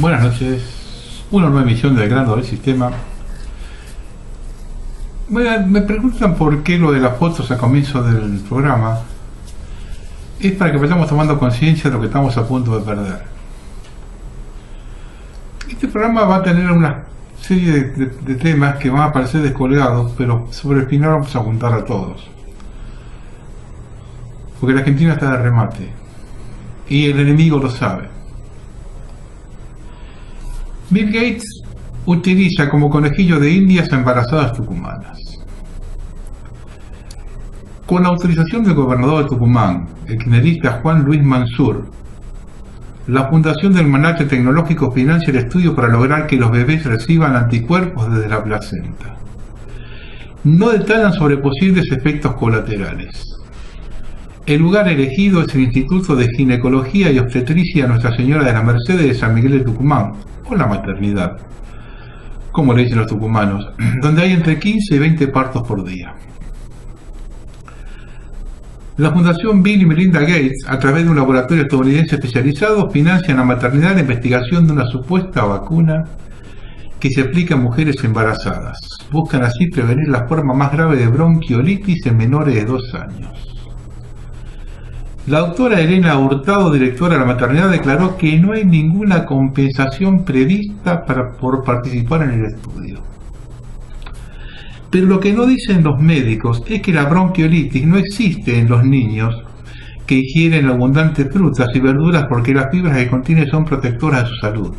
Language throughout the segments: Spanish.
Buenas noches, una nueva emisión del Grano del Sistema. Me preguntan por qué lo de las fotos al comienzo del programa. Es para que vayamos tomando conciencia de lo que estamos a punto de perder. Este programa va a tener una serie de temas que van a parecer descolgados, pero sobre el final vamos a juntar a todos. Porque la Argentina está de remate y el enemigo lo sabe. Bill Gates utiliza como conejillo de indias a embarazadas tucumanas. Con la autorización del gobernador de Tucumán, el kirchnerista Juan Luis Mansur, la Fundación del Magnate Tecnológico financia el estudio para lograr que los bebés reciban anticuerpos desde la placenta. No detallan sobre posibles efectos colaterales. El lugar elegido es el Instituto de Ginecología y Obstetricia Nuestra Señora de la Merced de San Miguel de Tucumán, o la maternidad, como le dicen los tucumanos, donde hay entre 15 y 20 partos por día. La Fundación Bill y Melinda Gates, a través de un laboratorio estadounidense especializado, financia en la maternidad la investigación de una supuesta vacuna que se aplica a mujeres embarazadas. Buscan así prevenir la forma más grave de bronquiolitis en menores de 2 años. La doctora Elena Hurtado, directora de la maternidad, declaró que no hay ninguna compensación prevista por participar en el estudio. Pero lo que no dicen los médicos es que la bronquiolitis no existe en los niños que ingieren abundantes frutas y verduras, porque las fibras que contienen son protectoras de su salud.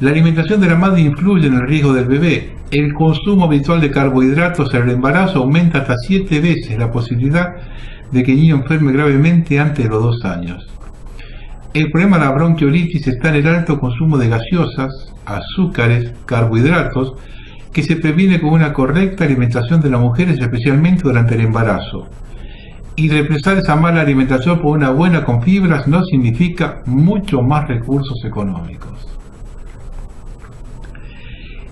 La alimentación de la madre influye en el riesgo del bebé. El consumo habitual de carbohidratos en el embarazo aumenta hasta 7 veces la posibilidad de que el niño enferme gravemente antes de los 2 años. El problema de la bronquiolitis está en el alto consumo de gaseosas, azúcares, carbohidratos, que se previene con una correcta alimentación de las mujeres, especialmente durante el embarazo. Y reemplazar esa mala alimentación por una buena con fibras no significa mucho más recursos económicos.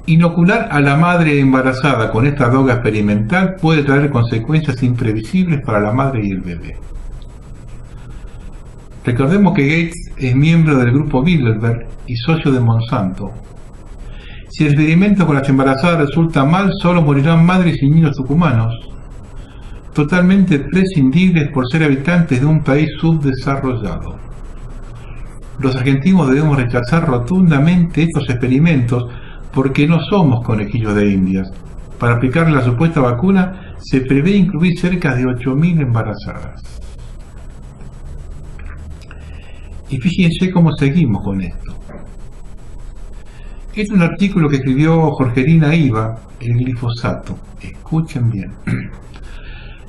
Inocular a la madre embarazada con esta droga experimental puede traer consecuencias imprevisibles para la madre y el bebé. Recordemos que Gates es miembro del grupo Bilderberg y socio de Monsanto. Si el experimento con las embarazadas resulta mal, solo morirán madres y niños tucumanos, totalmente prescindibles por ser habitantes de un país subdesarrollado. Los argentinos debemos rechazar rotundamente estos experimentos, porque no somos conejillos de indias. Para aplicar la supuesta vacuna se prevé incluir cerca de 8.000 embarazadas. Y fíjense cómo seguimos con esto. Este es un artículo que escribió Jorgelina Iva, el glifosato. Escuchen bien.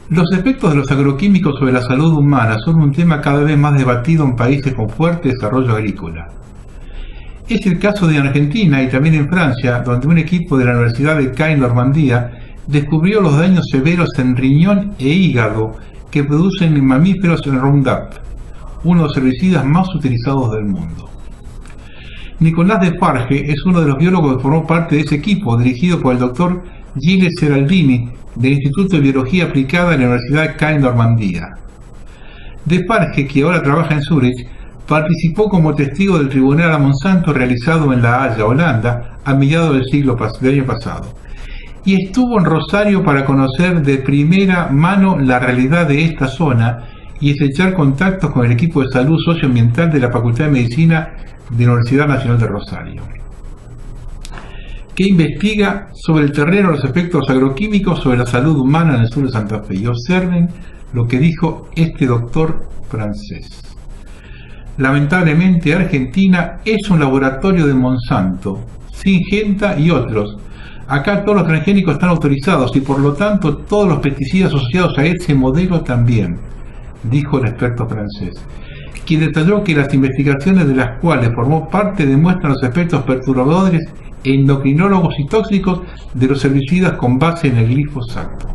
Los efectos de los agroquímicos sobre la salud humana son un tema cada vez más debatido en países con fuerte desarrollo agrícola. Es el caso de Argentina y también en Francia, donde un equipo de la Universidad de Caen, Normandía, descubrió los daños severos en riñón e hígado que producen en mamíferos el Roundup, uno de los herbicidas más utilizados del mundo. Nicolás Defarge es uno de los biólogos que formó parte de ese equipo, dirigido por el doctor Gilles Seraldini, del Instituto de Biología Aplicada de la Universidad de Caen, Normandía. Defarge, que ahora trabaja en Zúrich, participó como testigo del tribunal a Monsanto realizado en La Haya, Holanda, a mediados del año pasado. Y estuvo en Rosario para conocer de primera mano la realidad de esta zona y estrechar contactos con el equipo de salud socioambiental de la Facultad de Medicina de la Universidad Nacional de Rosario, que investiga sobre el terreno los efectos agroquímicos sobre la salud humana en el sur de Santa Fe. Y observen lo que dijo este doctor francés. Lamentablemente, Argentina es un laboratorio de Monsanto, Syngenta y otros. Acá todos los transgénicos están autorizados y por lo tanto todos los pesticidas asociados a ese modelo también, dijo el experto francés, quien detalló que las investigaciones de las cuales formó parte demuestran los efectos perturbadores endocrinólogos y tóxicos de los herbicidas con base en el glifosato.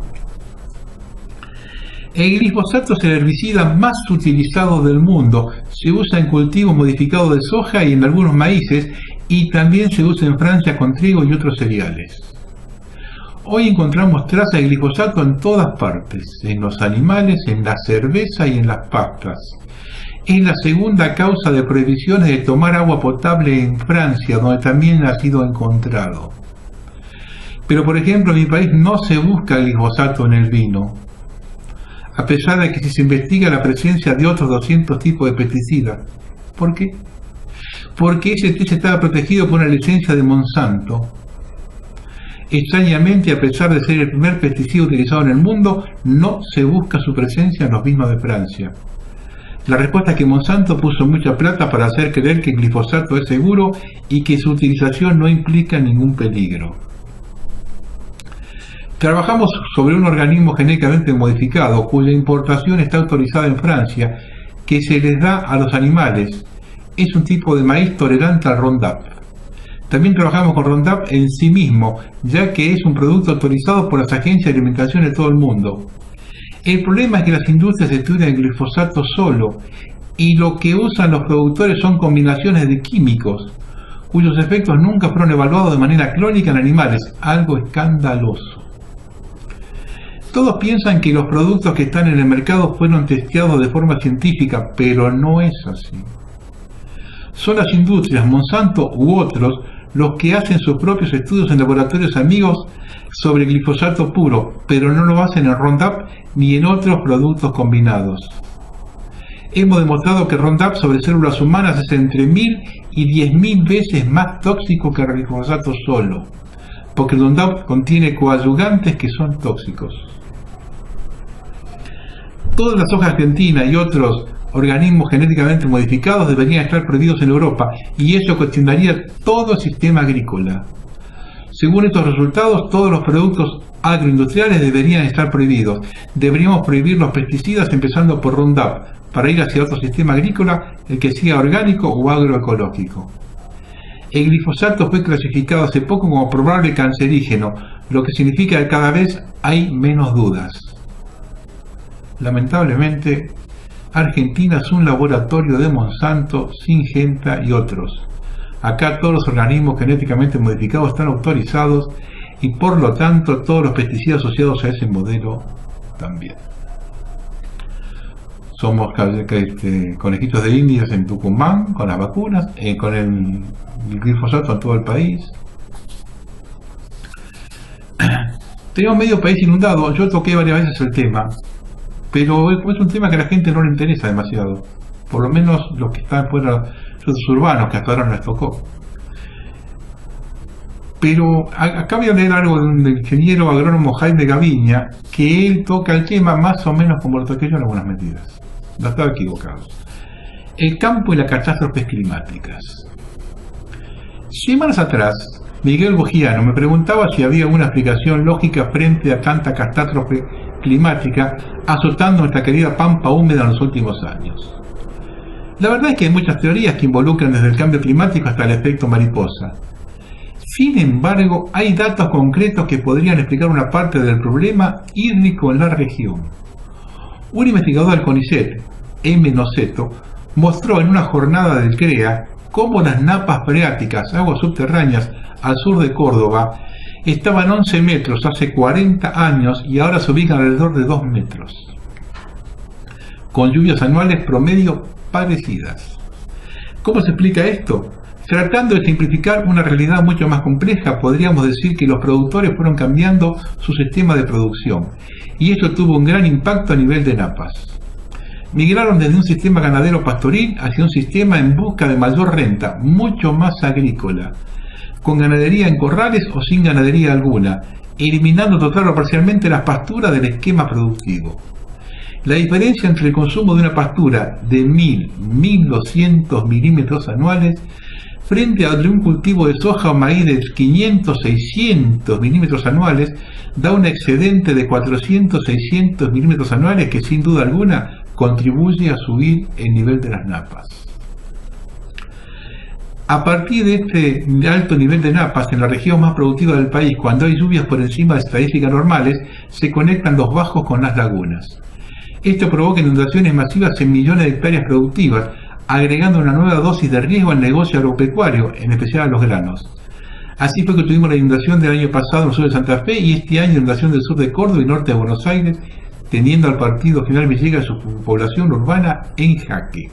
El glifosato es el herbicida más utilizado del mundo. Se usa en cultivos modificados de soja y en algunos maíces, y también se usa en Francia con trigo y otros cereales. Hoy encontramos trazas de glifosato en todas partes, en los animales, en la cerveza y en las pastas. Es la segunda causa de prohibiciones de tomar agua potable en Francia, donde también ha sido encontrado. Pero por ejemplo en mi país no se busca el glifosato en el vino, a pesar de que se investiga la presencia de otros 200 tipos de pesticidas. ¿Por qué? Porque ese test estaba protegido por una licencia de Monsanto. Extrañamente, a pesar de ser el primer pesticida utilizado en el mundo, no se busca su presencia en los vinos de Francia. La respuesta es que Monsanto puso mucha plata para hacer creer que el glifosato es seguro y que su utilización no implica ningún peligro. Trabajamos sobre un organismo genéticamente modificado cuya importación está autorizada en Francia, que se les da a los animales. Es un tipo de maíz tolerante al Roundup. También trabajamos con Roundup en sí mismo, ya que es un producto autorizado por las agencias de alimentación de todo el mundo. El problema es que las industrias estudian el glifosato solo, y lo que usan los productores son combinaciones de químicos, cuyos efectos nunca fueron evaluados de manera clínica en animales, algo escandaloso. Todos piensan que los productos que están en el mercado fueron testeados de forma científica, pero no es así. Son las industrias, Monsanto u otros, los que hacen sus propios estudios en laboratorios amigos sobre glifosato puro, pero no lo hacen en Roundup ni en otros productos combinados. Hemos demostrado que Roundup sobre células humanas es entre 1000 y 10.000 veces más tóxico que el glifosato solo, porque el Roundup contiene coadyuvantes que son tóxicos. Todas las sojas argentinas y otros organismos genéticamente modificados deberían estar prohibidos en Europa, y eso cuestionaría todo el sistema agrícola. Según estos resultados, todos los productos agroindustriales deberían estar prohibidos. Deberíamos prohibir los pesticidas empezando por Roundup, para ir hacia otro sistema agrícola, el que sea orgánico o agroecológico. El glifosato fue clasificado hace poco como probable cancerígeno, lo que significa que cada vez hay menos dudas. Lamentablemente, Argentina es un laboratorio de Monsanto, Syngenta y otros. Acá todos los organismos genéticamente modificados están autorizados y por lo tanto todos los pesticidas asociados a ese modelo también. Somos conejitos de indias en Tucumán con las vacunas, con el glifosato en todo el país. Tenemos medio país inundado. Yo toqué varias veces el tema, pero es un tema que a la gente no le interesa demasiado, por lo menos los que están fuera, los urbanos, que hasta ahora no les tocó. Pero acá voy a leer algo de un ingeniero agrónomo Jaime Gaviña, que él toca el tema más o menos como lo toqué yo en algunas medidas. No estaba equivocado. El campo y las catástrofes climáticas. Semanas atrás, Miguel Bogiano me preguntaba si había una explicación lógica frente a tanta catástrofe climática azotando nuestra querida pampa húmeda en los últimos años. La verdad es que hay muchas teorías que involucran desde el cambio climático hasta el efecto mariposa. Sin embargo, hay datos concretos que podrían explicar una parte del problema hídrico en la región. Un investigador del CONICET, M. Noceto, mostró en una jornada del CREA cómo las napas freáticas, aguas subterráneas al sur de Córdoba, estaban 11 metros hace 40 años y ahora se ubican alrededor de 2 metros, con lluvias anuales promedio parecidas. ¿Cómo se explica esto? Tratando de simplificar una realidad mucho más compleja, podríamos decir que los productores fueron cambiando su sistema de producción, y esto tuvo un gran impacto a nivel de napas. Migraron desde un sistema ganadero pastoril hacia un sistema en busca de mayor renta, mucho más agrícola, con ganadería en corrales o sin ganadería alguna, eliminando total o parcialmente las pasturas del esquema productivo. La diferencia entre el consumo de una pastura de 1000-1200 milímetros anuales frente a un cultivo de soja o maíz de 500-600 milímetros anuales da un excedente de 400-600 milímetros anuales que sin duda alguna contribuye a subir el nivel de las napas. A partir de este alto nivel de napas en la región más productiva del país, cuando hay lluvias por encima de estadísticas normales, se conectan los bajos con las lagunas. Esto provoca inundaciones masivas en millones de hectáreas productivas, agregando una nueva dosis de riesgo al negocio agropecuario, en especial a los granos. Así fue que tuvimos la inundación del año pasado en el sur de Santa Fe y este año la inundación del sur de Córdoba y norte de Buenos Aires, teniendo al partido General Villegas y su población urbana en jaque.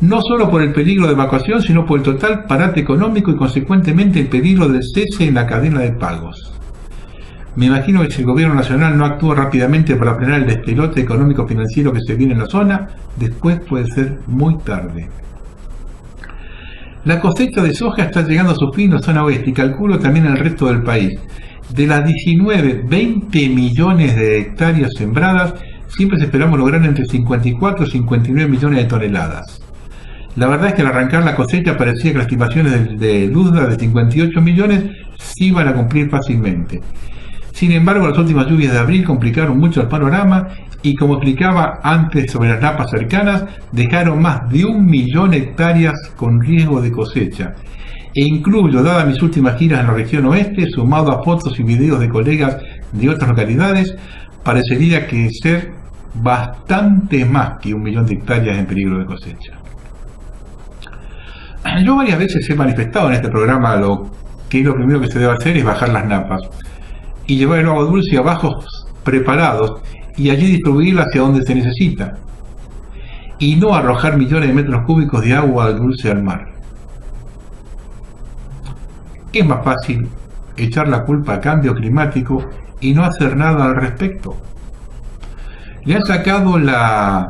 No solo por el peligro de evacuación, sino por el total parate económico y consecuentemente el peligro del cese en la cadena de pagos. Me imagino que si el gobierno nacional no actúa rápidamente para frenar el despelote económico-financiero que se viene en la zona, después puede ser muy tarde. La cosecha de soja está llegando a su fin en la zona oeste y calculo también en el resto del país. De las 20 millones de hectáreas sembradas, siempre esperamos lograr entre 54 y 59 millones de toneladas. La verdad es que al arrancar la cosecha parecía que las estimaciones de Luzda de 58 millones se iban a cumplir fácilmente. Sin embargo, las últimas lluvias de abril complicaron mucho el panorama y, como explicaba antes sobre las napas cercanas, dejaron más de 1 millón de hectáreas con riesgo de cosecha. E incluyo, dadas mis últimas giras en la región oeste, sumado a fotos y videos de colegas de otras localidades, parecería que ser bastante más que 1 millón de hectáreas en peligro de cosecha. Yo varias veces he manifestado en este programa que lo primero que se debe hacer es bajar las napas y llevar el agua dulce a bajos preparados y allí distribuirla hacia donde se necesita, y no arrojar millones de metros cúbicos de agua dulce al mar. Es más fácil echar la culpa al cambio climático y no hacer nada al respecto. Le han sacado las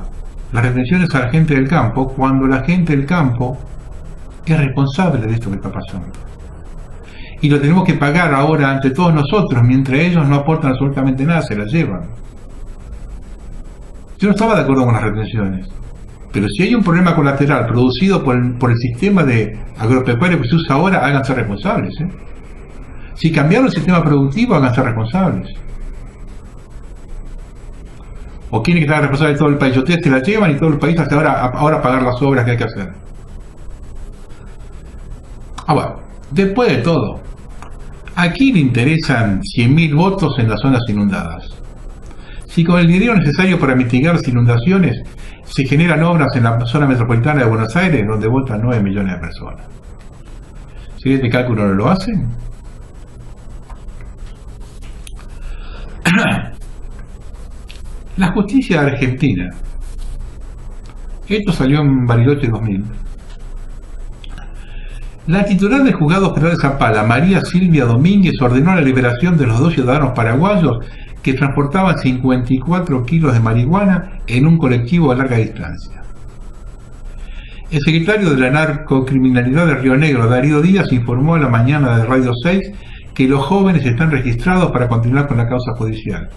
retenciones a la gente del campo cuando la gente del campo es responsable de esto que está pasando. Y lo tenemos que pagar ahora ante todos nosotros, mientras ellos no aportan absolutamente nada, se las llevan. Yo no estaba de acuerdo con las retenciones, pero si hay un problema colateral producido por el sistema de agropecuario que se usa ahora, háganse responsables. Si cambiaron el sistema productivo, háganse responsables. O quieren que se haga responsable de todo el país. Ustedes se la llevan y todo el país hasta ahora pagar las obras que hay que hacer. Bueno, después de todo, ¿a quién le interesan 100.000 votos en las zonas inundadas? Si con el dinero necesario para mitigar las inundaciones se generan obras en la zona metropolitana de Buenos Aires, donde votan 9 millones de personas. ¿Si este cálculo no lo hacen? La justicia de Argentina. Esto salió en Bariloche 2000. La titular del juzgado federal de Zapala, María Silvia Domínguez, ordenó la liberación de los 2 ciudadanos paraguayos que transportaban 54 kilos de marihuana en un colectivo a larga distancia. El secretario de la Narcocriminalidad de Río Negro, Darío Díaz, informó a la mañana de Radio 6 que los jóvenes están registrados para continuar con la causa judicial.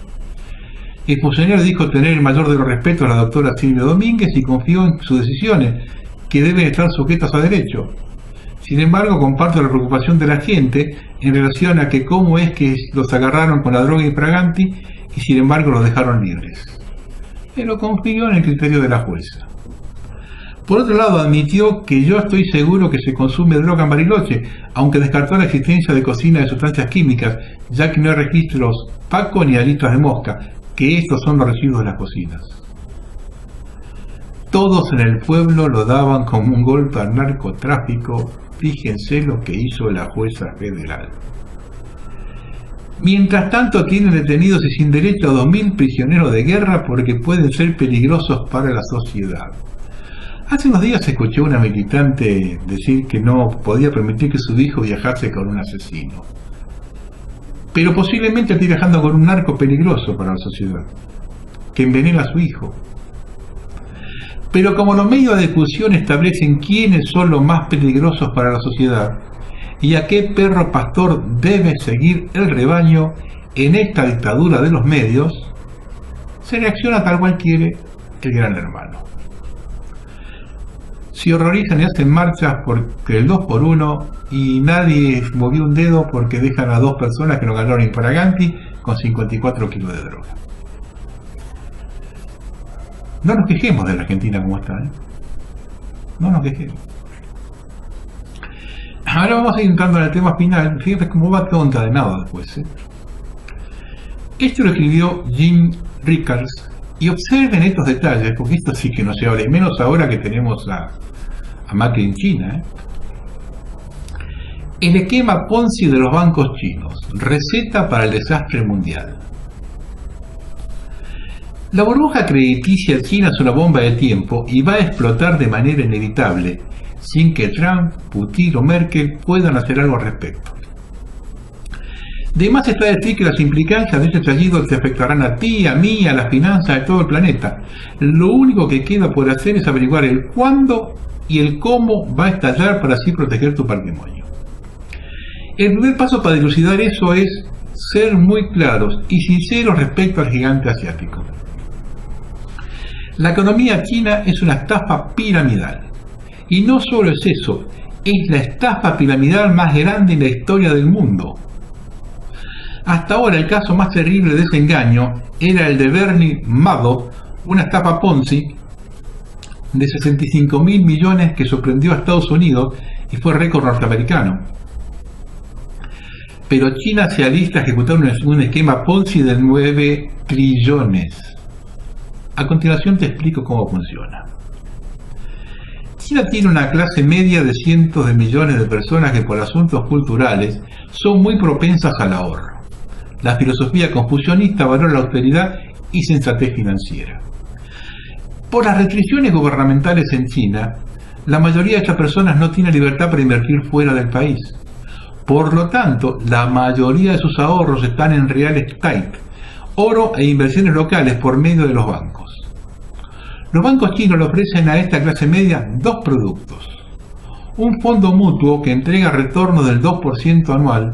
El funcionario dijo tener el mayor de los respetos a la doctora Silvia Domínguez y confió en sus decisiones, que deben estar sujetas a derecho. Sin embargo, comparto la preocupación de la gente en relación a que cómo es que los agarraron con la droga infraganti y sin embargo los dejaron libres. Pero confío en el criterio de la jueza. Por otro lado, admitió que yo estoy seguro que se consume droga en Bariloche, aunque descartó la existencia de cocina de sustancias químicas, ya que no hay registros PACO ni alistas de mosca, que estos son los residuos de las cocinas. Todos en el pueblo lo daban como un golpe al narcotráfico. Fíjense lo que hizo la jueza federal. Mientras tanto, tienen detenidos y sin derecho a 2.000 prisioneros de guerra porque pueden ser peligrosos para la sociedad. Hace unos días escuché a una militante decir que no podía permitir que su hijo viajase con un asesino. Pero posiblemente esté viajando con un narco peligroso para la sociedad, que envenena a su hijo. Pero como los medios de discusión establecen quiénes son los más peligrosos para la sociedad y a qué perro pastor debe seguir el rebaño en esta dictadura de los medios, se reacciona tal cual quiere el gran hermano. Se horrorizan y hacen marchas porque el 2x1 y nadie movió un dedo porque dejan a 2 personas que no ganaron infraganti con 54 kilos de droga. No nos quejemos de la Argentina como está, ¿eh? No nos quejemos. Ahora vamos a ir entrando en el tema final. Fíjense cómo va todo encadenado después, ¿eh? Esto lo escribió Jim Rickards. Y observen estos detalles, porque esto sí que no se habla, y menos ahora que tenemos a Macri en China, ¿eh? El esquema Ponzi de los bancos chinos. Receta para el desastre mundial. La burbuja crediticia china es una bomba de tiempo y va a explotar de manera inevitable, sin que Trump, Putin o Merkel puedan hacer algo al respecto. De más está decir que las implicancias de este estallido te afectarán a ti, a mí, a las finanzas de todo el planeta. Lo único que queda por hacer es averiguar el cuándo y el cómo va a estallar para así proteger tu patrimonio. El primer paso para dilucidar eso es ser muy claros y sinceros respecto al gigante asiático. La economía china es una estafa piramidal. Y no solo es eso, es la estafa piramidal más grande en la historia del mundo. Hasta ahora el caso más terrible de ese engaño era el de Bernie Madoff, una estafa Ponzi de 65.000 millones que sorprendió a Estados Unidos y fue récord norteamericano. Pero China se alista a ejecutar un esquema Ponzi de 9 trillones. A continuación te explico cómo funciona. China tiene una clase media de cientos de millones de personas que por asuntos culturales son muy propensas al ahorro. La filosofía confucionista valora la austeridad y sensatez financiera. Por las restricciones gubernamentales en China, la mayoría de estas personas no tiene libertad para invertir fuera del país. Por lo tanto, la mayoría de sus ahorros están en real estate, oro e inversiones locales por medio de los bancos. Los bancos chinos le ofrecen a esta clase media dos productos: un fondo mutuo que entrega retorno del 2% anual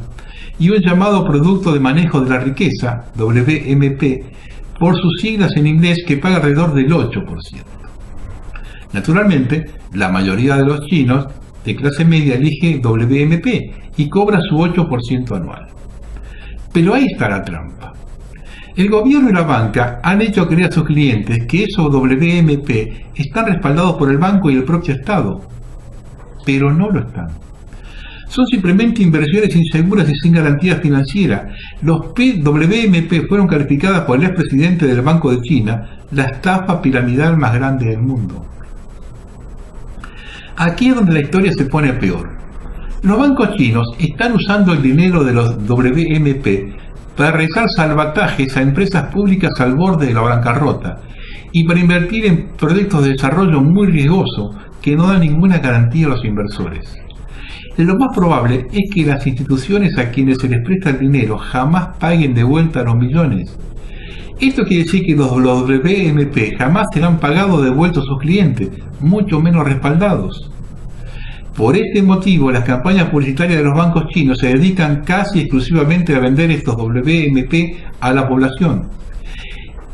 y un llamado producto de manejo de la riqueza, WMP, por sus siglas en inglés, que paga alrededor del 8%. Naturalmente, la mayoría de los chinos de clase media elige WMP y cobra su 8% anual. Pero ahí está la trampa. El gobierno y la banca han hecho creer a sus clientes que esos WMP están respaldados por el banco y el propio Estado, pero no lo están. Son simplemente inversiones inseguras y sin garantía financiera. Los WMP fueron calificadas por el expresidente del Banco de China, la estafa piramidal más grande del mundo. Aquí es donde la historia se pone peor. Los bancos chinos están usando el dinero de los WMP para realizar salvatajes a empresas públicas al borde de la bancarrota y para invertir en proyectos de desarrollo muy riesgosos que no dan ninguna garantía a los inversores. Lo más probable es que las instituciones a quienes se les presta el dinero jamás paguen de vuelta los millones. Esto quiere decir que los WMP jamás serán pagados de vuelta a sus clientes, mucho menos respaldados. Por este motivo, las campañas publicitarias de los bancos chinos se dedican casi exclusivamente a vender estos WMP a la población.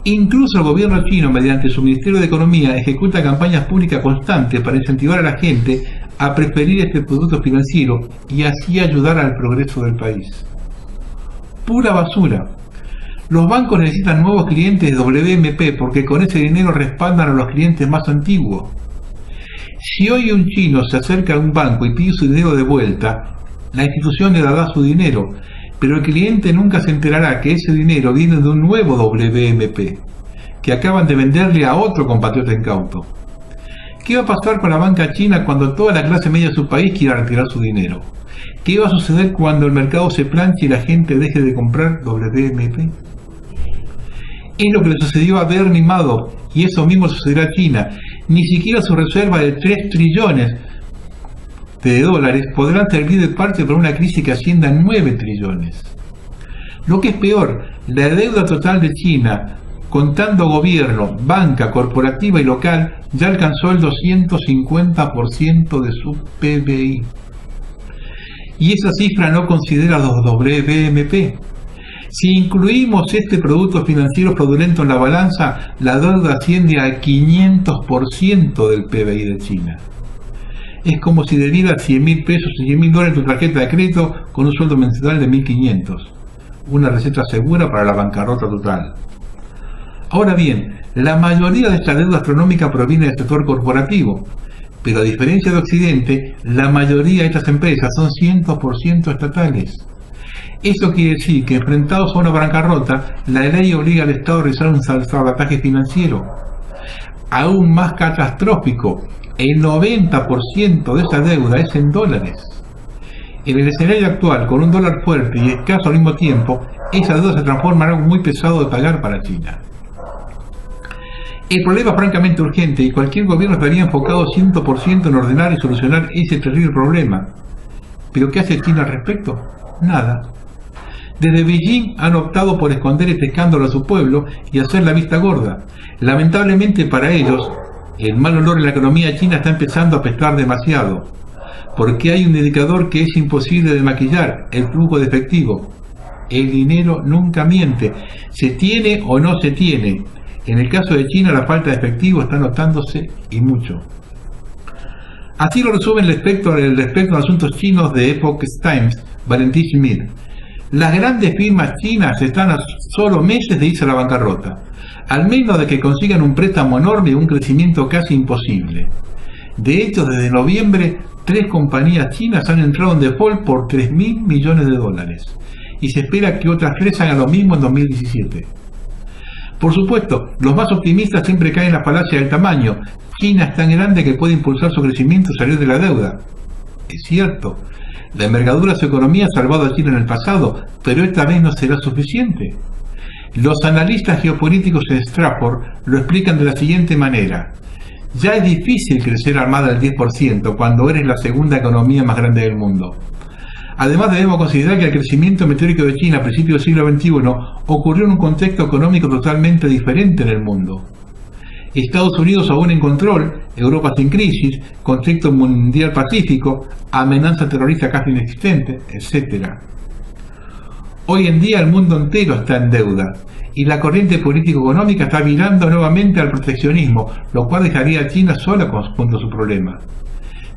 Incluso el gobierno chino, mediante su Ministerio de Economía, ejecuta campañas públicas constantes para incentivar a la gente a preferir este producto financiero y así ayudar al progreso del país. Pura basura. Los bancos necesitan nuevos clientes de WMP porque con ese dinero respaldan a los clientes más antiguos. Si hoy un chino se acerca a un banco y pide su dinero de vuelta, la institución le dará su dinero, pero el cliente nunca se enterará que ese dinero viene de un nuevo WMP, que acaban de venderle a otro compatriota incauto. ¿Qué va a pasar con la banca china cuando toda la clase media de su país quiera retirar su dinero? ¿Qué va a suceder cuando el mercado se planche y la gente deje de comprar WMP? Es lo que le sucedió a Bernie Madoff y eso mismo sucederá a China. Ni siquiera su reserva de 3 trillones de dólares podrán servir de parte para una crisis que ascienda a 9 trillones. Lo que es peor, la deuda total de China, contando gobierno, banca, corporativa y local, ya alcanzó el 250% de su PBI. Y esa cifra no considera los WMP. Si incluimos este producto financiero fraudulento en la balanza, la deuda asciende al 500% del PBI de China. Es como si debieras 100.000 pesos y 100.000 dólares en tu tarjeta de crédito con un sueldo mensual de 1.500. Una receta segura para la bancarrota total. Ahora bien, la mayoría de esta deuda astronómica proviene del sector corporativo, pero a diferencia de Occidente, la mayoría de estas empresas son 100% estatales. Esto quiere decir que enfrentados a una bancarrota, la ley obliga al Estado a realizar un salvataje financiero. Aún más catastrófico, el 90% de esa deuda es en dólares. En el escenario actual, con un dólar fuerte y escaso al mismo tiempo, esa deuda se transforma en algo muy pesado de pagar para China. El problema es francamente urgente y cualquier gobierno estaría enfocado 100% en ordenar y solucionar ese terrible problema. ¿Pero qué hace China al respecto? Nada. Desde Beijing han optado por esconder este escándalo a su pueblo y hacer la vista gorda. Lamentablemente para ellos, el mal olor en la economía china está empezando a apestar demasiado, porque hay un indicador que es imposible de maquillar: el flujo de efectivo. El dinero nunca miente, se tiene o no se tiene. En el caso de China, la falta de efectivo está notándose y mucho. Así lo resume el experto en asuntos chinos de Epoch Times, Valentin Schmidt. Las grandes firmas chinas están a solo meses de irse a la bancarrota, al menos de que consigan un préstamo enorme y un crecimiento casi imposible. De hecho, desde noviembre, 3 compañías chinas han entrado en default por $3.000 millones, y se espera que otras 3 hagan lo mismo en 2017. Por supuesto, los más optimistas siempre caen en la falacia del tamaño. China es tan grande que puede impulsar su crecimiento y salir de la deuda. Es cierto, la envergadura de su economía ha salvado a China en el pasado, pero esta vez no será suficiente. Los analistas geopolíticos en Stratford lo explican de la siguiente manera: ya es difícil crecer a más del 10% cuando eres la segunda economía más grande del mundo. Además, debemos considerar que el crecimiento meteórico de China a principios del siglo XXI ocurrió en un contexto económico totalmente diferente en el mundo. Estados Unidos aún en control, Europa sin crisis, conflicto mundial pacífico, amenaza terrorista casi inexistente, etc. Hoy en día el mundo entero está en deuda y la corriente político-económica está virando nuevamente al proteccionismo, lo cual dejaría a China sola junto a su problema.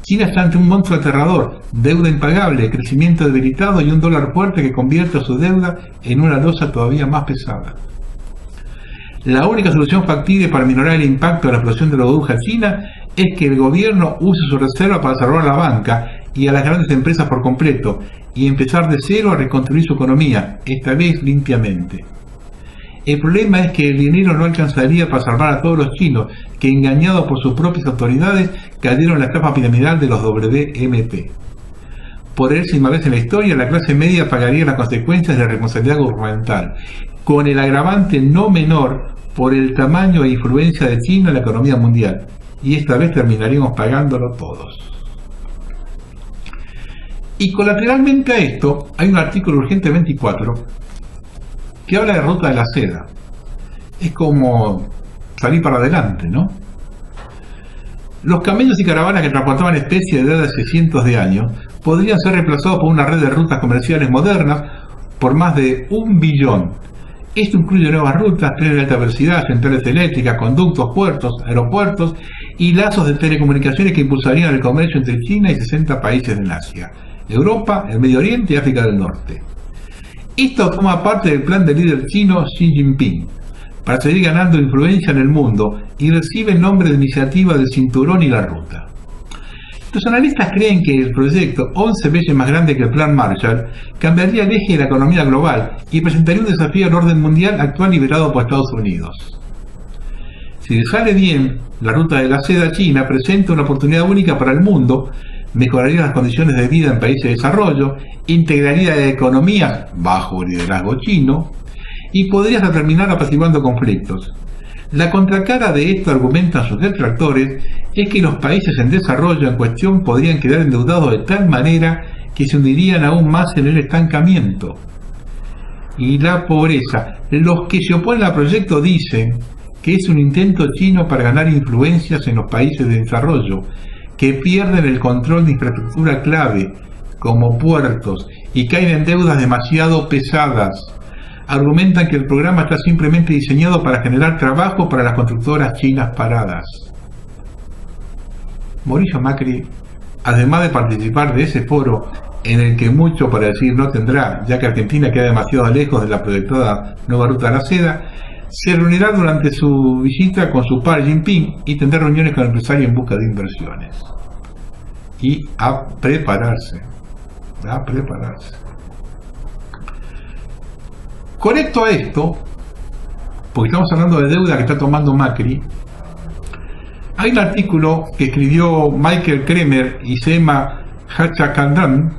China está ante un monstruo aterrador: deuda impagable, crecimiento debilitado y un dólar fuerte que convierte a su deuda en una losa todavía más pesada. La única solución factible para minorar el impacto de la explosión de la burbuja china es que el gobierno use su reserva para salvar a la banca y a las grandes empresas por completo y empezar de cero a reconstruir su economía, esta vez limpiamente. El problema es que el dinero no alcanzaría para salvar a todos los chinos que, engañados por sus propias autoridades, cayeron en la estafa piramidal de los WMP. Por enésima vez en la historia, la clase media pagaría las consecuencias de la responsabilidad gubernamental, con el agravante no menor por el tamaño e influencia de China en la economía mundial, y esta vez terminaríamos pagándolo todos. Y colateralmente a esto, hay un artículo urgente 24 que habla de ruta de la seda. Es como salir para adelante, ¿no? Los camellos y caravanas que transportaban especies desde hace cientos de años podrían ser reemplazados por una red de rutas comerciales modernas por más de 1 billón. Esto incluye nuevas rutas, trenes de alta velocidad, centrales eléctricas, conductos, puertos, aeropuertos y lazos de telecomunicaciones que impulsarían el comercio entre China y 60 países en Asia, Europa, el Medio Oriente y África del Norte. Esto forma parte del plan del líder chino Xi Jinping para seguir ganando influencia en el mundo y recibe el nombre de Iniciativa del Cinturón y la Ruta. Los analistas creen que el proyecto, 11 veces más grande que el Plan Marshall, cambiaría el eje de la economía global y presentaría un desafío al orden mundial actual liderado por Estados Unidos. Si le sale bien, la ruta de la seda china presenta una oportunidad única para el mundo, mejoraría las condiciones de vida en países de desarrollo, integraría economías bajo el liderazgo chino y podría hasta terminar apaciguando conflictos. La contracara de esto, argumentan sus detractores, es que los países en desarrollo en cuestión podrían quedar endeudados de tal manera que se hundirían aún más en el estancamiento y la pobreza. Los que se oponen al proyecto dicen que es un intento chino para ganar influencias en los países de desarrollo, que pierden el control de infraestructura clave, como puertos, y caen en deudas demasiado pesadas. Argumentan que el programa está simplemente diseñado para generar trabajo para las constructoras chinas paradas. Mauricio Macri, además de participar de ese foro, en el que mucho para decir no tendrá, ya que Argentina queda demasiado lejos de la proyectada nueva ruta de la seda, se reunirá durante su visita con su par Jinping y tendrá reuniones con empresarios en busca de inversiones. Y a prepararse. A prepararse. Conecto a esto, porque estamos hablando de deuda que está tomando Macri, hay un artículo que escribió Michael Kremer y se llama Hatchachandran,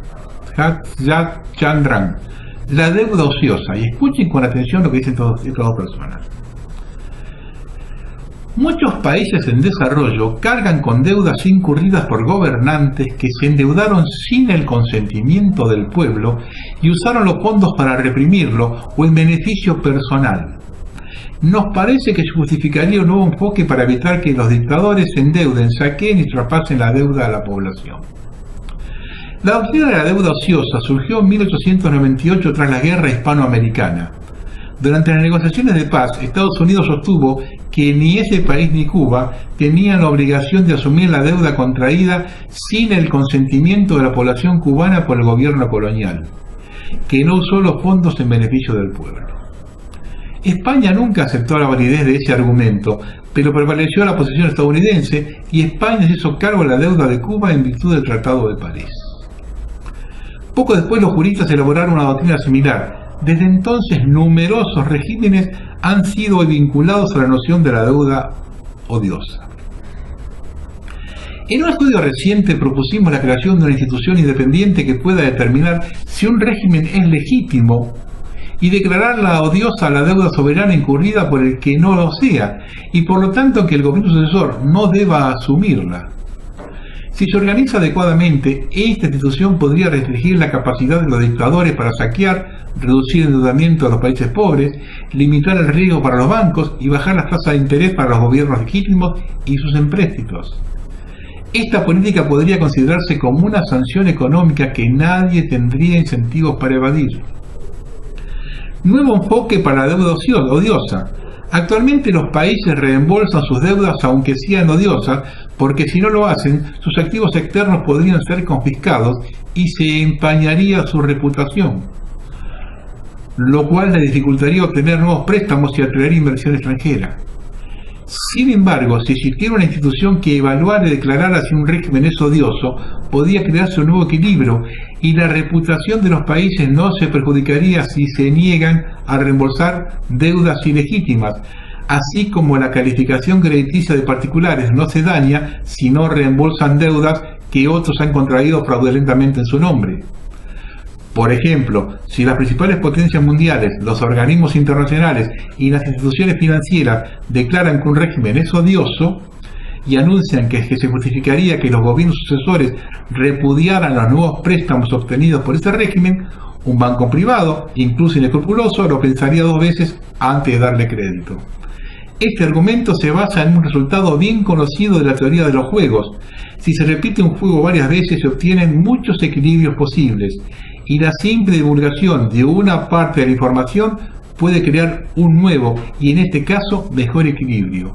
la deuda ociosa, y escuchen con atención lo que dicen estas dos personas. Muchos países en desarrollo cargan con deudas incurridas por gobernantes que se endeudaron sin el consentimiento del pueblo y usaron los fondos para reprimirlo o en beneficio personal. Nos parece que se justificaría un nuevo enfoque para evitar que los dictadores se endeuden, saqueen y traspasen la deuda a la población. La doctrina de la deuda ociosa surgió en 1898 tras la Guerra Hispanoamericana. Durante las negociaciones de paz, Estados Unidos sostuvo que ni ese país ni Cuba tenían la obligación de asumir la deuda contraída sin el consentimiento de la población cubana por el gobierno colonial, que no usó los fondos en beneficio del pueblo. España nunca aceptó la validez de ese argumento, pero prevaleció la posición estadounidense y España se hizo cargo de la deuda de Cuba en virtud del Tratado de París. Poco después los juristas elaboraron una doctrina similar. Desde entonces numerosos regímenes han sido vinculados a la noción de la deuda odiosa. En un estudio reciente propusimos la creación de una institución independiente que pueda determinar si un régimen es legítimo y declararla odiosa a la deuda soberana incurrida por el que no lo sea, y por lo tanto que el gobierno sucesor no deba asumirla. Si se organiza adecuadamente, esta institución podría restringir la capacidad de los dictadores para saquear, reducir el endeudamiento de los países pobres, limitar el riesgo para los bancos y bajar las tasas de interés para los gobiernos legítimos y sus empréstitos. Esta política podría considerarse como una sanción económica que nadie tendría incentivos para evadir. Nuevo enfoque para la deuda odiosa. Actualmente los países reembolsan sus deudas aunque sean odiosas, porque si no lo hacen, sus activos externos podrían ser confiscados y se empañaría su reputación, lo cual le dificultaría obtener nuevos préstamos y atraer inversión extranjera. Sin embargo, si existiera una institución que evaluara y declarara si un régimen es odioso, podría crearse un nuevo equilibrio y la reputación de los países no se perjudicaría si se niegan a reembolsar deudas ilegítimas, así como la calificación crediticia de particulares no se daña si no reembolsan deudas que otros han contraído fraudulentamente en su nombre. Por ejemplo, si las principales potencias mundiales, los organismos internacionales y las instituciones financieras declaran que un régimen es odioso y anuncian que se justificaría que los gobiernos sucesores repudiaran los nuevos préstamos obtenidos por ese régimen, un banco privado, incluso inescrupuloso, lo pensaría dos veces antes de darle crédito. Este argumento se basa en un resultado bien conocido de la teoría de los juegos. Si se repite un juego varias veces se obtienen muchos equilibrios posibles, y la simple divulgación de una parte de la información puede crear un nuevo y en este caso mejor equilibrio.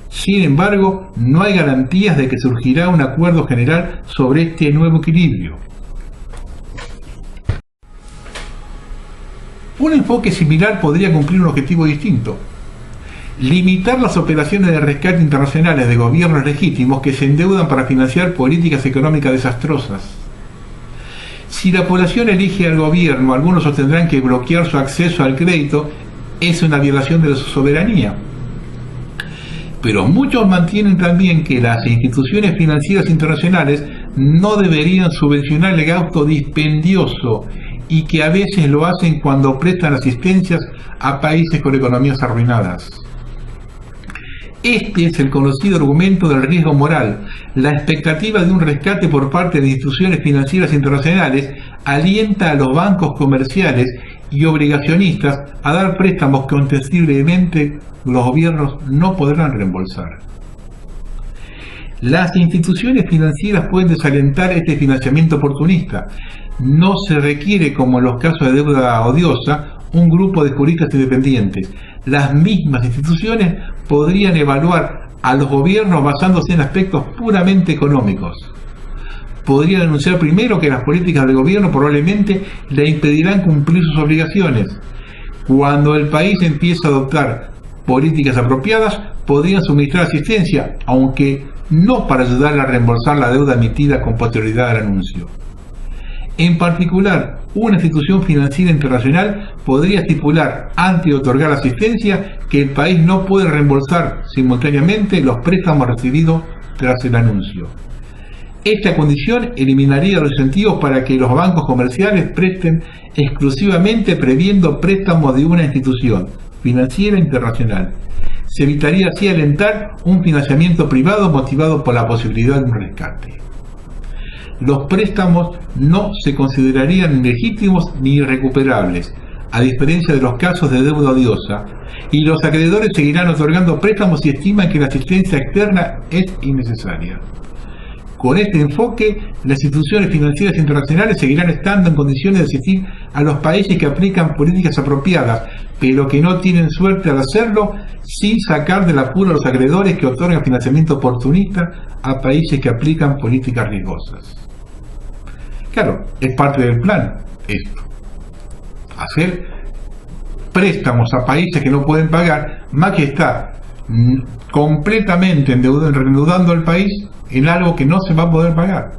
Sin embargo, no hay garantías de que surgirá un acuerdo general sobre este nuevo equilibrio. Un enfoque similar podría cumplir un objetivo distinto: limitar las operaciones de rescate internacionales de gobiernos legítimos que se endeudan para financiar políticas económicas desastrosas. Si la población elige al gobierno, algunos sostendrán que bloquear su acceso al crédito es una violación de su soberanía. Pero muchos mantienen también que las instituciones financieras internacionales no deberían subvencionar el gasto dispendioso y que a veces lo hacen cuando prestan asistencias a países con economías arruinadas. Este es el conocido argumento del riesgo moral. La expectativa de un rescate por parte de instituciones financieras internacionales alienta a los bancos comerciales y obligacionistas a dar préstamos que ostensiblemente los gobiernos no podrán reembolsar. Las instituciones financieras pueden desalentar este financiamiento oportunista. No se requiere, como en los casos de deuda odiosa, un grupo de juristas independientes. Las mismas instituciones podrían evaluar a los gobiernos basándose en aspectos puramente económicos. Podrían anunciar primero que las políticas del gobierno probablemente le impedirán cumplir sus obligaciones. Cuando el país empiece a adoptar políticas apropiadas, podrían suministrar asistencia, aunque no para ayudar a reembolsar la deuda emitida con posterioridad al anuncio. En particular, una institución financiera internacional podría estipular, antes de otorgar asistencia, que el país no puede reembolsar simultáneamente los préstamos recibidos tras el anuncio. Esta condición eliminaría los incentivos para que los bancos comerciales presten exclusivamente previendo préstamos de una institución financiera internacional. Se evitaría así alentar un financiamiento privado motivado por la posibilidad de un rescate. Los préstamos no se considerarían legítimos ni irrecuperables, a diferencia de los casos de deuda odiosa, y los acreedores seguirán otorgando préstamos si estiman que la asistencia externa es innecesaria. Con este enfoque, las instituciones financieras internacionales seguirán estando en condiciones de asistir a los países que aplican políticas apropiadas, pero que no tienen suerte al hacerlo, sin sacar del apuro a los acreedores que otorgan financiamiento oportunista a países que aplican políticas riesgosas. Claro, es parte del plan esto. Hacer préstamos a países que no pueden pagar, más que está completamente endeudando al país en algo que no se va a poder pagar.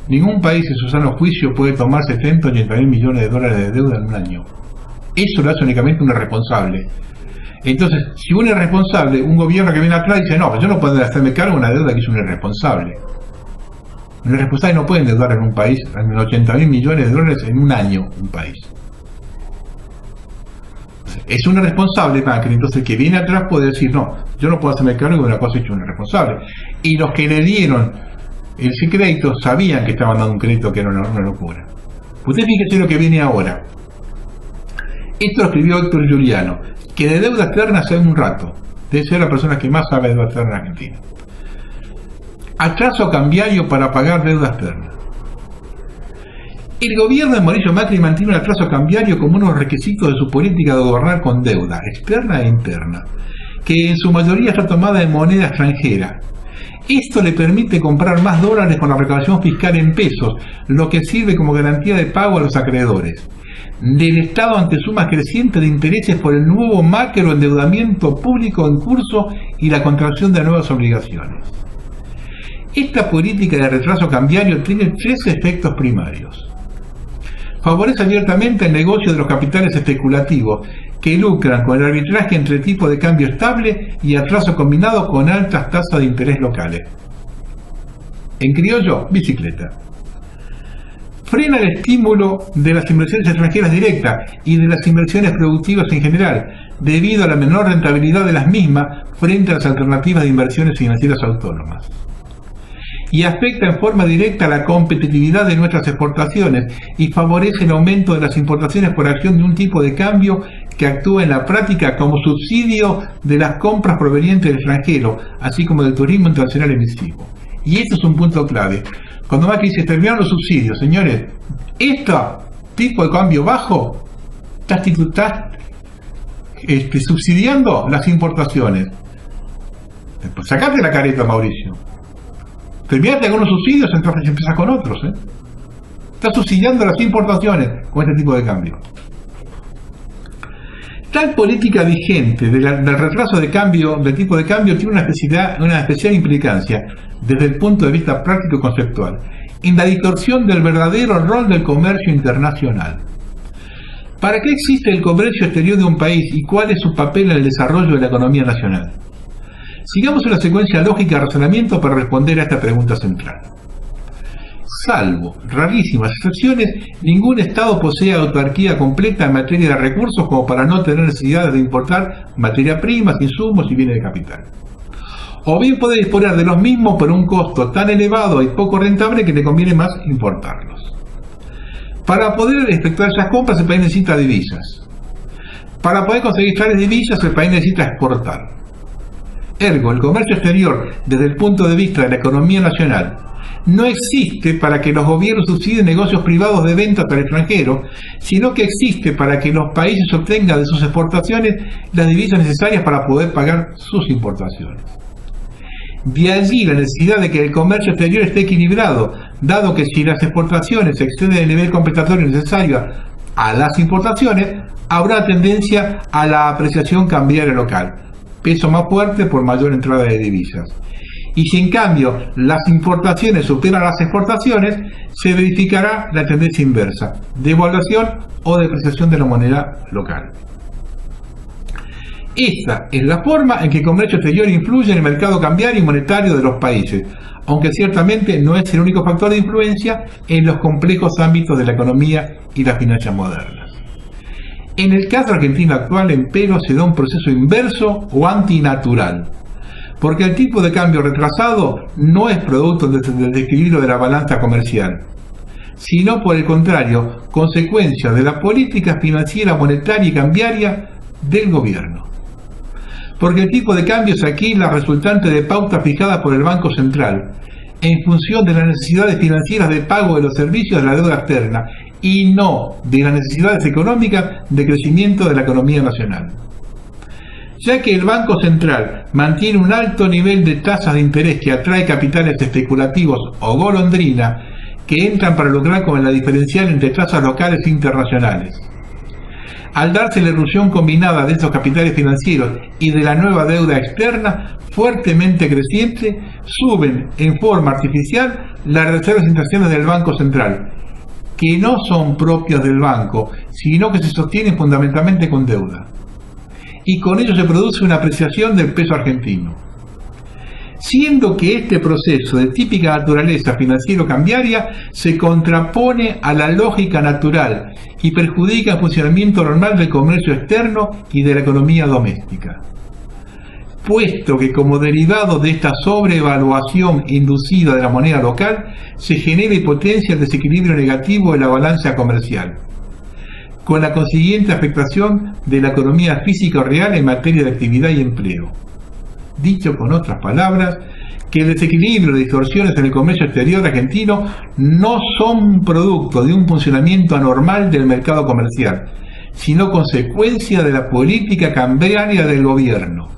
Ningún país en su sano juicio puede tomar 70 o 80 mil millones de dólares de deuda en un año. Eso lo hace únicamente un irresponsable. Entonces, si un irresponsable, un gobierno que viene atrás dice, no, pues yo no puedo hacerme cargo de una deuda que es un irresponsable. Un irresponsable no puede endeudar en un país en 80 mil millones de dólares en un año, un país. Es un irresponsable, entonces el que viene atrás puede decir, no, yo no puedo hacerme cargo de una cosa hecha un irresponsable. Y los que le dieron ese crédito sabían que estaban dando un crédito que era una locura. Usted fíjese lo que viene ahora. Esto lo escribió Héctor Giuliano, que de deuda externa sabe un rato. Debe ser la persona que más sabe de deuda externa en Argentina. Atraso cambiario para pagar deuda externa. El gobierno de Mauricio Macri mantiene un atraso cambiario como uno de los requisitos de su política de gobernar con deuda, externa e interna, que en su mayoría está tomada en moneda extranjera. Esto le permite comprar más dólares con la recaudación fiscal en pesos, lo que sirve como garantía de pago a los acreedores del Estado ante sumas crecientes de intereses por el nuevo macroendeudamiento público en curso y la contracción de nuevas obligaciones. Esta política de retraso cambiario tiene tres efectos primarios. Favorece abiertamente el negocio de los capitales especulativos, que lucran con el arbitraje entre tipo de cambio estable y atraso combinado con altas tasas de interés locales. En criollo, bicicleta. Frena el estímulo de las inversiones extranjeras directas y de las inversiones productivas en general, debido a la menor rentabilidad de las mismas frente a las alternativas de inversiones financieras autónomas. Y afecta en forma directa la competitividad de nuestras exportaciones y favorece el aumento de las importaciones por acción de un tipo de cambio que actúa en la práctica como subsidio de las compras provenientes del extranjero, así como del turismo internacional emisivo. Y esto es un punto clave. Cuando Macri dice, terminaron los subsidios, señores, este tipo de cambio bajo está subsidiando las importaciones. Pues sacate la careta, Mauricio. Terminaste con unos subsidios, entonces empiezas con otros. Está subsidiando las importaciones con este tipo de cambio. Tal política vigente del retraso de cambio, del tipo de cambio, tiene una especial implicancia desde el punto de vista práctico y conceptual en la distorsión del verdadero rol del comercio internacional. ¿Para qué existe el comercio exterior de un país y cuál es su papel en el desarrollo de la economía nacional? Sigamos una secuencia lógica de razonamiento para responder a esta pregunta central. Salvo rarísimas excepciones, ningún Estado posee autarquía completa en materia de recursos como para no tener necesidades de importar materia prima, insumos y bienes de capital. O bien puede disponer de los mismos por un costo tan elevado y poco rentable que le conviene más importarlos. Para poder efectuar esas compras el país necesita divisas. Para poder conseguir tales divisas el país necesita exportar. Ergo, el comercio exterior, desde el punto de vista de la economía nacional, no existe para que los gobiernos subsidien negocios privados de ventas al extranjero, sino que existe para que los países obtengan de sus exportaciones las divisas necesarias para poder pagar sus importaciones. De allí la necesidad de que el comercio exterior esté equilibrado, dado que si las exportaciones exceden el nivel compensatorio necesario a las importaciones, habrá tendencia a la apreciación cambiaria local. Peso más fuerte por mayor entrada de divisas. Y si en cambio las importaciones superan las exportaciones, se verificará la tendencia inversa, devaluación o depreciación de la moneda local. Esta es la forma en que el comercio exterior influye en el mercado cambiario y monetario de los países, aunque ciertamente no es el único factor de influencia en los complejos ámbitos de la economía y las finanzas modernas. En el caso argentino actual, empero, se da un proceso inverso o antinatural, porque el tipo de cambio retrasado no es producto del desequilibrio de la balanza comercial, sino por el contrario, consecuencia de la política financiera, monetaria y cambiaria del gobierno. Porque el tipo de cambio es aquí la resultante de pautas fijadas por el Banco Central, en función de las necesidades financieras de pago de los servicios de la deuda externa, y no de las necesidades económicas de crecimiento de la economía nacional. Ya que el Banco Central mantiene un alto nivel de tasas de interés que atrae capitales especulativos o golondrina que entran para lucrar con la diferencial entre tasas locales e internacionales. Al darse la irrupción combinada de estos capitales financieros y de la nueva deuda externa fuertemente creciente, suben en forma artificial las reservas internacionales del Banco Central, que no son propias del banco, sino que se sostienen fundamentalmente con deuda. Y con ello se produce una apreciación del peso argentino. Siendo que este proceso de típica naturaleza financiero-cambiaria se contrapone a la lógica natural y perjudica el funcionamiento normal del comercio externo y de la economía doméstica. Puesto que como derivado de esta sobrevaluación inducida de la moneda local, se genera y potencia el desequilibrio negativo de la balanza comercial, con la consiguiente afectación de la economía física o real en materia de actividad y empleo. Dicho con otras palabras, que el desequilibrio y distorsiones en el comercio exterior argentino no son producto de un funcionamiento anormal del mercado comercial, sino consecuencia de la política cambiaria del gobierno.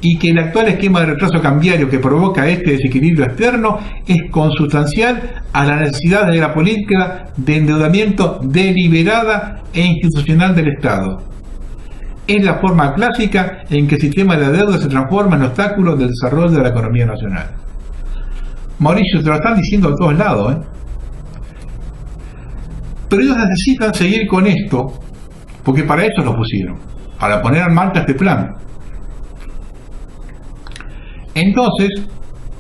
Y que el actual esquema de retraso cambiario que provoca este desequilibrio externo es consustancial a la necesidad de la política de endeudamiento deliberada e institucional del Estado. Es la forma clásica en que el sistema de la deuda se transforma en obstáculo del desarrollo de la economía nacional. Mauricio, te lo están diciendo a todos lados, ¿eh? Pero ellos necesitan seguir con esto, porque para eso lo pusieron, para poner en marcha este plan. Entonces,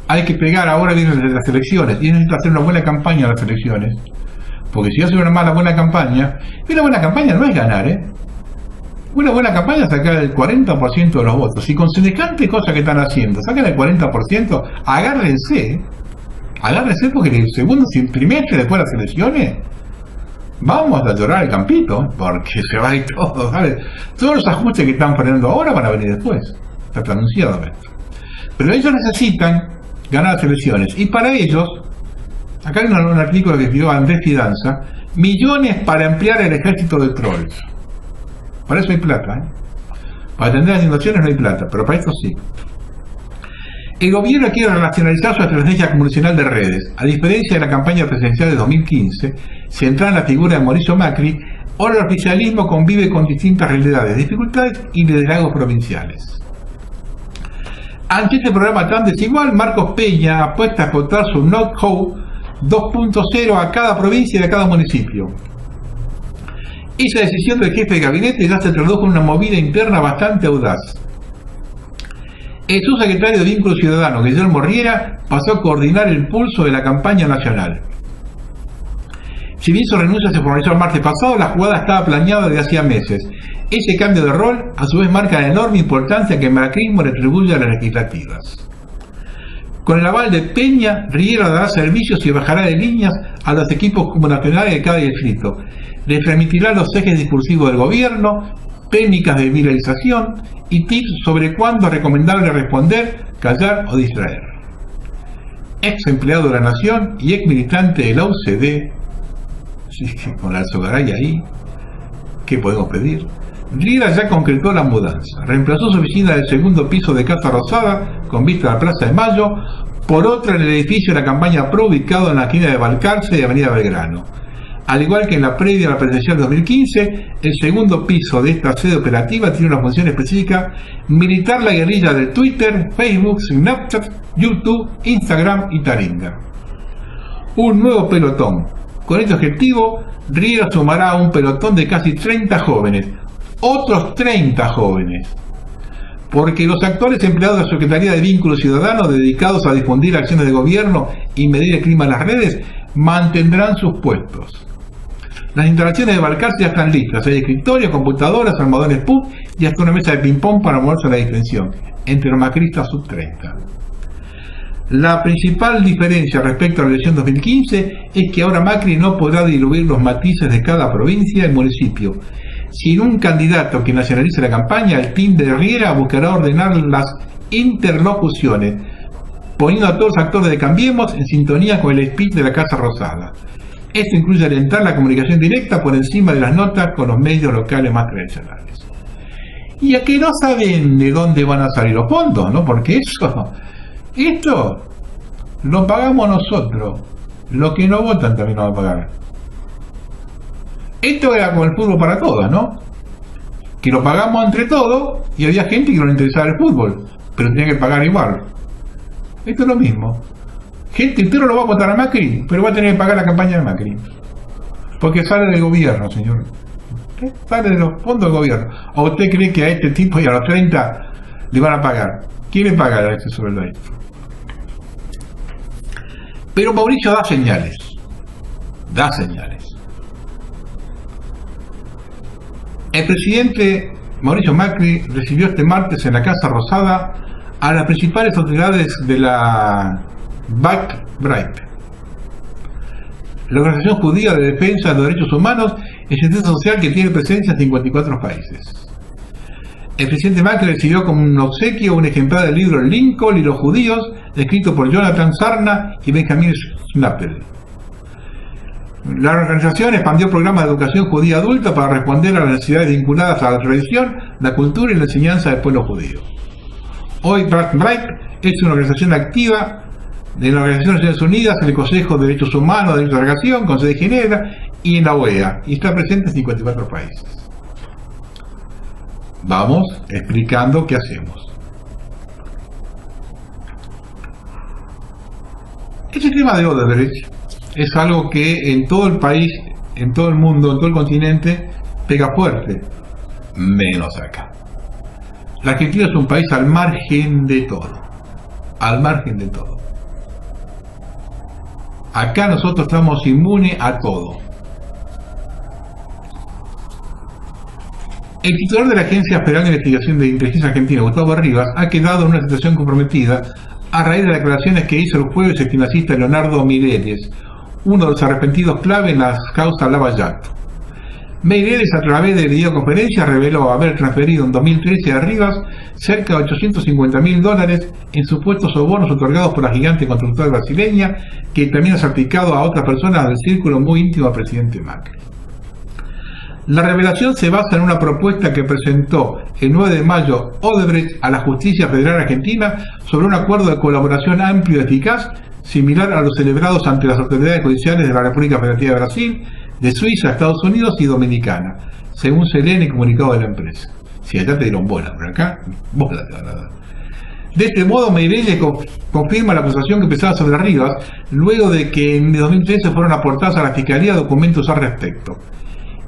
hay que pegar, ahora vienen las elecciones, y necesita hacer una buena campaña a las elecciones, porque si hace una buena campaña, y una buena campaña no es ganar, Una buena campaña es sacar el 40% de los votos, y con semejante cosa que están haciendo, sacan el 40%, agárrense porque en el segundo trimestre después de las elecciones, vamos a llorar el campito, porque se va a ir todo, ¿sabes? Todos los ajustes que están frenando ahora van a venir después, está anunciado esto. Pero ellos necesitan ganar las elecciones. Y para ellos, acá hay un artículo que escribió Andrés Fidanza, millones para ampliar el ejército de trolls. Para eso hay plata, Para atender las inundaciones no hay plata, pero para esto sí. El gobierno quiere racionalizar su estrategia comunicacional de redes. A diferencia de la campaña presidencial de 2015, centrada en la figura de Mauricio Macri, ahora el oficialismo convive con distintas realidades, dificultades y liderazgos provinciales. Ante este programa tan desigual, Marcos Peña apuesta a explotar su know-how 2.0 a cada provincia y a cada municipio. Esa decisión del jefe de gabinete ya se tradujo en una movida interna bastante audaz. El subsecretario de Vínculos Ciudadanos, Guillermo Riera, pasó a coordinar el pulso de la campaña nacional. Si bien su renuncia se formalizó el martes pasado, la jugada estaba planeada desde hacía meses. Ese cambio de rol, a su vez, marca la enorme importancia que el macrismo le atribuye a las legislativas. Con el aval de Peña, Riera dará servicios y bajará de líneas a los equipos comunales de cada distrito. Les transmitirá los ejes discursivos del gobierno, técnicas de viralización y tips sobre cuándo es recomendable responder, callar o distraer. Ex empleado de la Nación y ex militante de la UCD, con la Alzogaray ahí, ¿qué podemos pedir? Riera ya concretó la mudanza. Reemplazó su oficina del segundo piso de Casa Rosada, con vista a la Plaza de Mayo, por otra en el edificio de la campaña PRO, ubicado en la esquina de Balcarce y Avenida Belgrano. Al igual que en la previa a la presidencial 2015, el segundo piso de esta sede operativa tiene una función específica: militar la guerrilla de Twitter, Facebook, Snapchat, YouTube, Instagram y Taringa. Un nuevo pelotón. Con este objetivo, Riera sumará a un pelotón de casi 30 jóvenes, otros 30 jóvenes, porque los actuales empleados de la Secretaría de Vínculos Ciudadanos, dedicados a difundir acciones de gobierno y medir el clima en las redes, mantendrán sus puestos. Las instalaciones de Balcarce ya están listas. Hay escritorios, computadoras, armadones PUC y hasta una mesa de ping-pong para moverse a la distensión. Entre los macristas sub-30. La principal diferencia respecto a la elección 2015 es que ahora Macri no podrá diluir los matices de cada provincia y municipio. Sin un candidato que nacionalice la campaña, el team de Riera buscará ordenar las interlocuciones, poniendo a todos los actores de Cambiemos en sintonía con el speech de la Casa Rosada. Esto incluye alentar la comunicación directa por encima de las notas con los medios locales más tradicionales. Y a que no saben de dónde van a salir los fondos, ¿no? Porque esto lo pagamos nosotros. Los que no votan también lo van a pagar. Esto era como el fútbol para todos, ¿no? Que lo pagamos entre todos y había gente que no le interesaba el fútbol, pero tenía que pagar igual. Esto es lo mismo. Gente, usted no lo va a votar a Macri, pero va a tener que pagar la campaña de Macri. Porque sale del gobierno, señor. Sale de los fondos del gobierno. ¿O usted cree que a este tipo y a los 30 le van a pagar? ¿Quién le paga a este sueldo ahí? Pero Mauricio da señales. Da señales. El presidente Mauricio Macri recibió este martes en la Casa Rosada a las principales autoridades de la BACK-Bright, la Organización Judía de Defensa de los Derechos Humanos, institución social que tiene presencia en 54 países. El presidente Macri recibió como un obsequio un ejemplar del libro Lincoln y los judíos, escrito por Jonathan Sarna y Benjamin Schnappel. La organización expandió programas de educación judía adulta para responder a las necesidades vinculadas a la tradición, la cultura y la enseñanza del pueblo judío. Hoy BACK-Bright es una organización activa de la Organización de Naciones Unidas, en el Consejo de Derechos Humanos, de Derechos de Relación, con sede de Ginebra y en la OEA, y está presente en 54 países. Vamos explicando qué hacemos. Este tema de Odebrecht es algo que en todo el país, en todo el mundo, en todo el continente, pega fuerte, menos acá. La Argentina es un país al margen de todo, al margen de todo. Acá nosotros estamos inmunes a todo. El titular de la Agencia Federal de Investigación de Inteligencia Argentina, Gustavo Rivas, ha quedado en una situación comprometida a raíz de las declaraciones que hizo el jueves el gimnasista Leonardo Meireles, uno de los arrepentidos clave en las causas Lava Jato. Meireles, a través de videoconferencia, reveló haber transferido en 2013 a Rivas cerca de $850.000 en supuestos sobornos otorgados por la gigante constructora brasileña, que también ha salpicado a otras personas del círculo muy íntimo del presidente Macri. La revelación se basa en una propuesta que presentó el 9 de mayo Odebrecht a la Justicia Federal Argentina sobre un acuerdo de colaboración amplio y eficaz, similar a los celebrados ante las autoridades judiciales de la República Federativa de Brasil, de Suiza, Estados Unidos y Dominicana, según se lee en el comunicado de la empresa. Si allá te dieron bola, pero acá, bola te van a dar. De este modo, Meireles confirma la acusación que pesaba sobre Rivas, luego de que en 2013 fueron aportados a la Fiscalía documentos al respecto.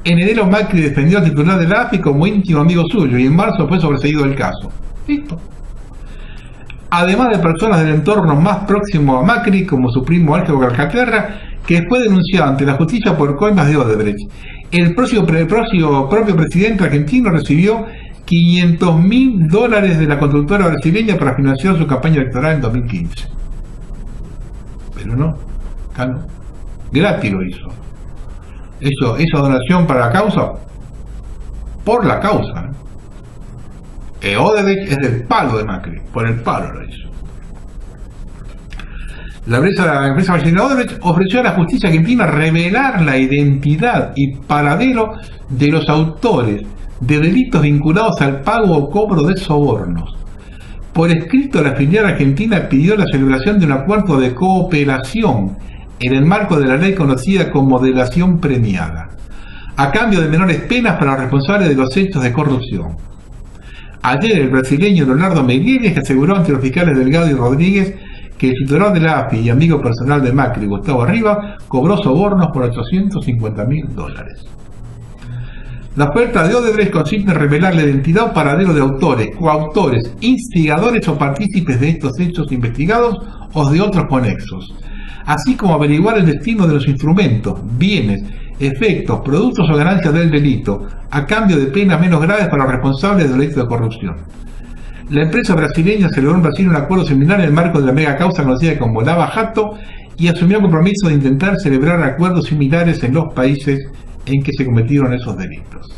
En enero, Macri defendió al titular de la AFI como íntimo amigo suyo y en marzo fue sobreseído el caso. Listo. Además de personas del entorno más próximo a Macri, como su primo Álvaro Calcaterra, que fue denunciado ante la justicia por coimas de Odebrecht. El propio presidente argentino recibió $500.000 de la constructora brasileña para financiar su campaña electoral en 2015. Pero no, acá no. Gratis lo hizo. Esa donación para la causa, por la causa, ¿no? Odebrecht es del palo de Macri, por el palo lo hizo. La empresa brasileña Odebrecht ofreció a la justicia argentina revelar la identidad y paradero de los autores de delitos vinculados al pago o cobro de sobornos. Por escrito, la filial argentina pidió la celebración de un acuerdo de cooperación en el marco de la ley conocida como delación premiada, a cambio de menores penas para los responsables de los hechos de corrupción. Ayer, el brasileño Leonardo Meireles aseguró ante los fiscales Delgado y Rodríguez que el titular de la AFI y amigo personal de Macri, Gustavo Rivas, cobró sobornos por $850.000. La oferta de Odebrecht consiste en revelar la identidad o paradero de autores, coautores, instigadores o partícipes de estos hechos investigados o de otros conexos, así como averiguar el destino de los instrumentos, bienes efectos, productos o ganancias del delito, a cambio de penas menos graves para los responsables del delito de corrupción. La empresa brasileña celebró en Brasil un acuerdo similar en el marco de la mega causa conocida como Lava Jato y asumió el compromiso de intentar celebrar acuerdos similares en los países en que se cometieron esos delitos.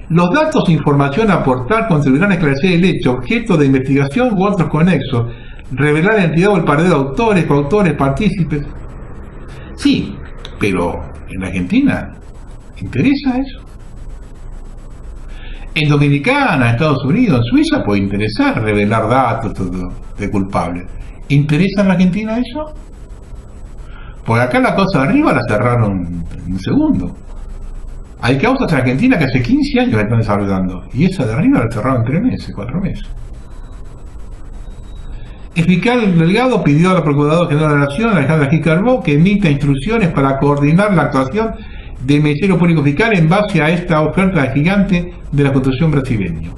Los datos e información a aportar contribuirán a esclarecer el hecho, objeto de investigación u otros conexos, revelar la identidad o el paradero de autores, coautores, partícipes. Sí, pero en Argentina, ¿interesa eso? En Dominicana, en Estados Unidos, en Suiza puede interesar revelar datos de culpables. ¿Interesa en la Argentina eso? Porque acá la cosa de arriba la cerraron en un segundo. Hay causas en Argentina que hace 15 años la están desarrollando. Y esa de arriba la cerraron en 3 meses, 4 meses. El fiscal delegado pidió a la Procuradora General de la Nación, Alejandra Gil Carbó, que emita instrucciones para coordinar la actuación del Ministerio Público Fiscal en base a esta oferta gigante de la Constitución brasileña.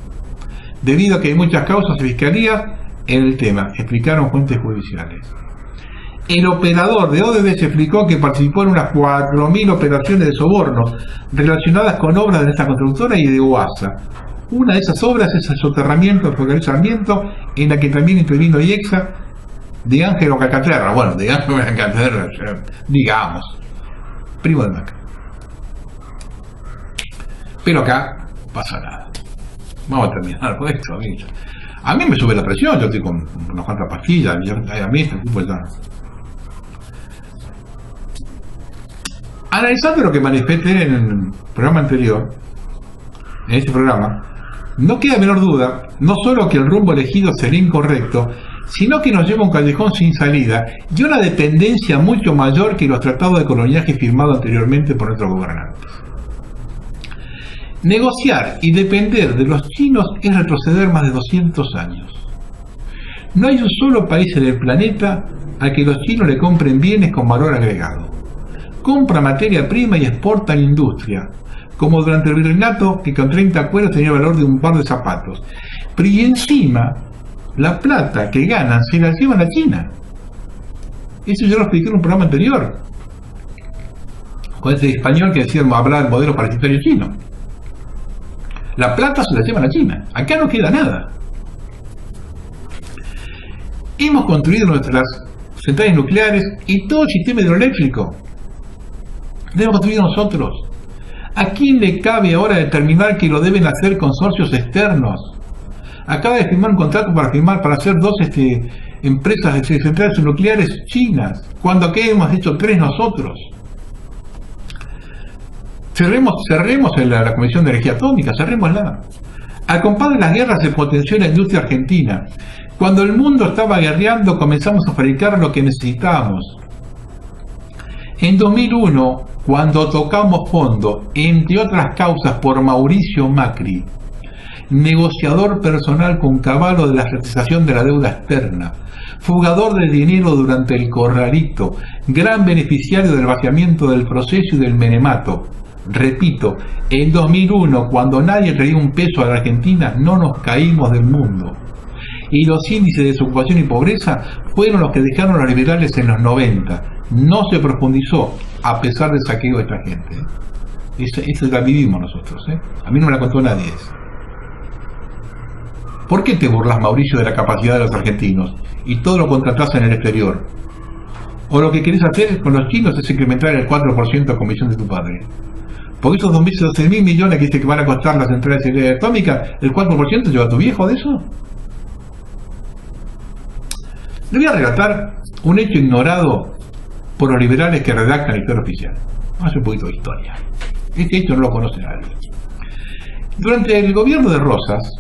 Debido a que hay muchas causas de fiscalía en el tema, explicaron fuentes judiciales. El operador de ODB se explicó que participó en unas 4.000 operaciones de soborno relacionadas con obras de esta constructora y de UASA. Una de esas obras es el soterramiento del Ferrocarril Sarmiento, en la que también intervino IEXA de Ángelo Cacaterra. Bueno, de Ángelo Cacaterra, digamos, primo de Macri. Pero acá pasa nada. Vamos a terminar con esto, amigos. A mí me sube la presión, yo estoy con unas cuantas pastillas, a mí este tipo ya. Analizando lo que manifesté en el programa anterior, en este programa, no queda menor duda, no solo que el rumbo elegido sería incorrecto, sino que nos lleva a un callejón sin salida y una dependencia mucho mayor que los tratados de coloniaje firmados anteriormente por nuestros gobernantes. Negociar y depender de los chinos es retroceder más de 200 años. No hay un solo país en el planeta al que los chinos le compren bienes con valor agregado. Compra materia prima y exportan industria, como durante el virreinato, que con 30 cueros tenía el valor de un par de zapatos. Pero y encima, la plata que ganan se la llevan a China. Eso yo lo expliqué en un programa anterior, con ese español que decía hablar del modelo parasitario chino. La plata se la llevan a China. Acá no queda nada. Hemos construido nuestras centrales nucleares y todo el sistema hidroeléctrico. Debemos construir nosotros. ¿A quién le cabe ahora determinar que lo deben hacer consorcios externos? Acaba de firmar un contrato para hacer 2 empresas de centrales nucleares chinas, cuando aquí hemos hecho 3 nosotros. Cerremos la Comisión de Energía Atómica, cerrémosla. Al compás de las guerras se potenció la industria argentina. Cuando el mundo estaba guerreando, comenzamos a fabricar lo que necesitábamos. En 2001, cuando tocamos fondo, entre otras causas por Mauricio Macri, negociador personal con Cavallo de la realización de la deuda externa, fugador de dinero durante el corralito, gran beneficiario del vaciamiento del proceso y del menemato. Repito, en 2001, cuando nadie traía un peso a la Argentina, no nos caímos del mundo. Y los índices de desocupación y pobreza fueron los que dejaron a los liberales en los 90. No se profundizó, a pesar del saqueo de esta gente. Eso la vivimos nosotros. A mí no me la contó nadie eso. ¿Por qué te burlas, Mauricio, de la capacidad de los argentinos y todo lo contratás en el exterior? O lo que querés hacer con los chinos es incrementar el 4% de comisión de tu padre. Porque esos 12.000 millones que dice que van a costar las centrales atómicas, ¿el 4% lleva tu viejo de eso? Le voy a relatar un hecho ignorado por los liberales que redactan la historia oficial. Hace un poquito de historia. Este hecho no lo conoce nadie. Durante el gobierno de Rosas,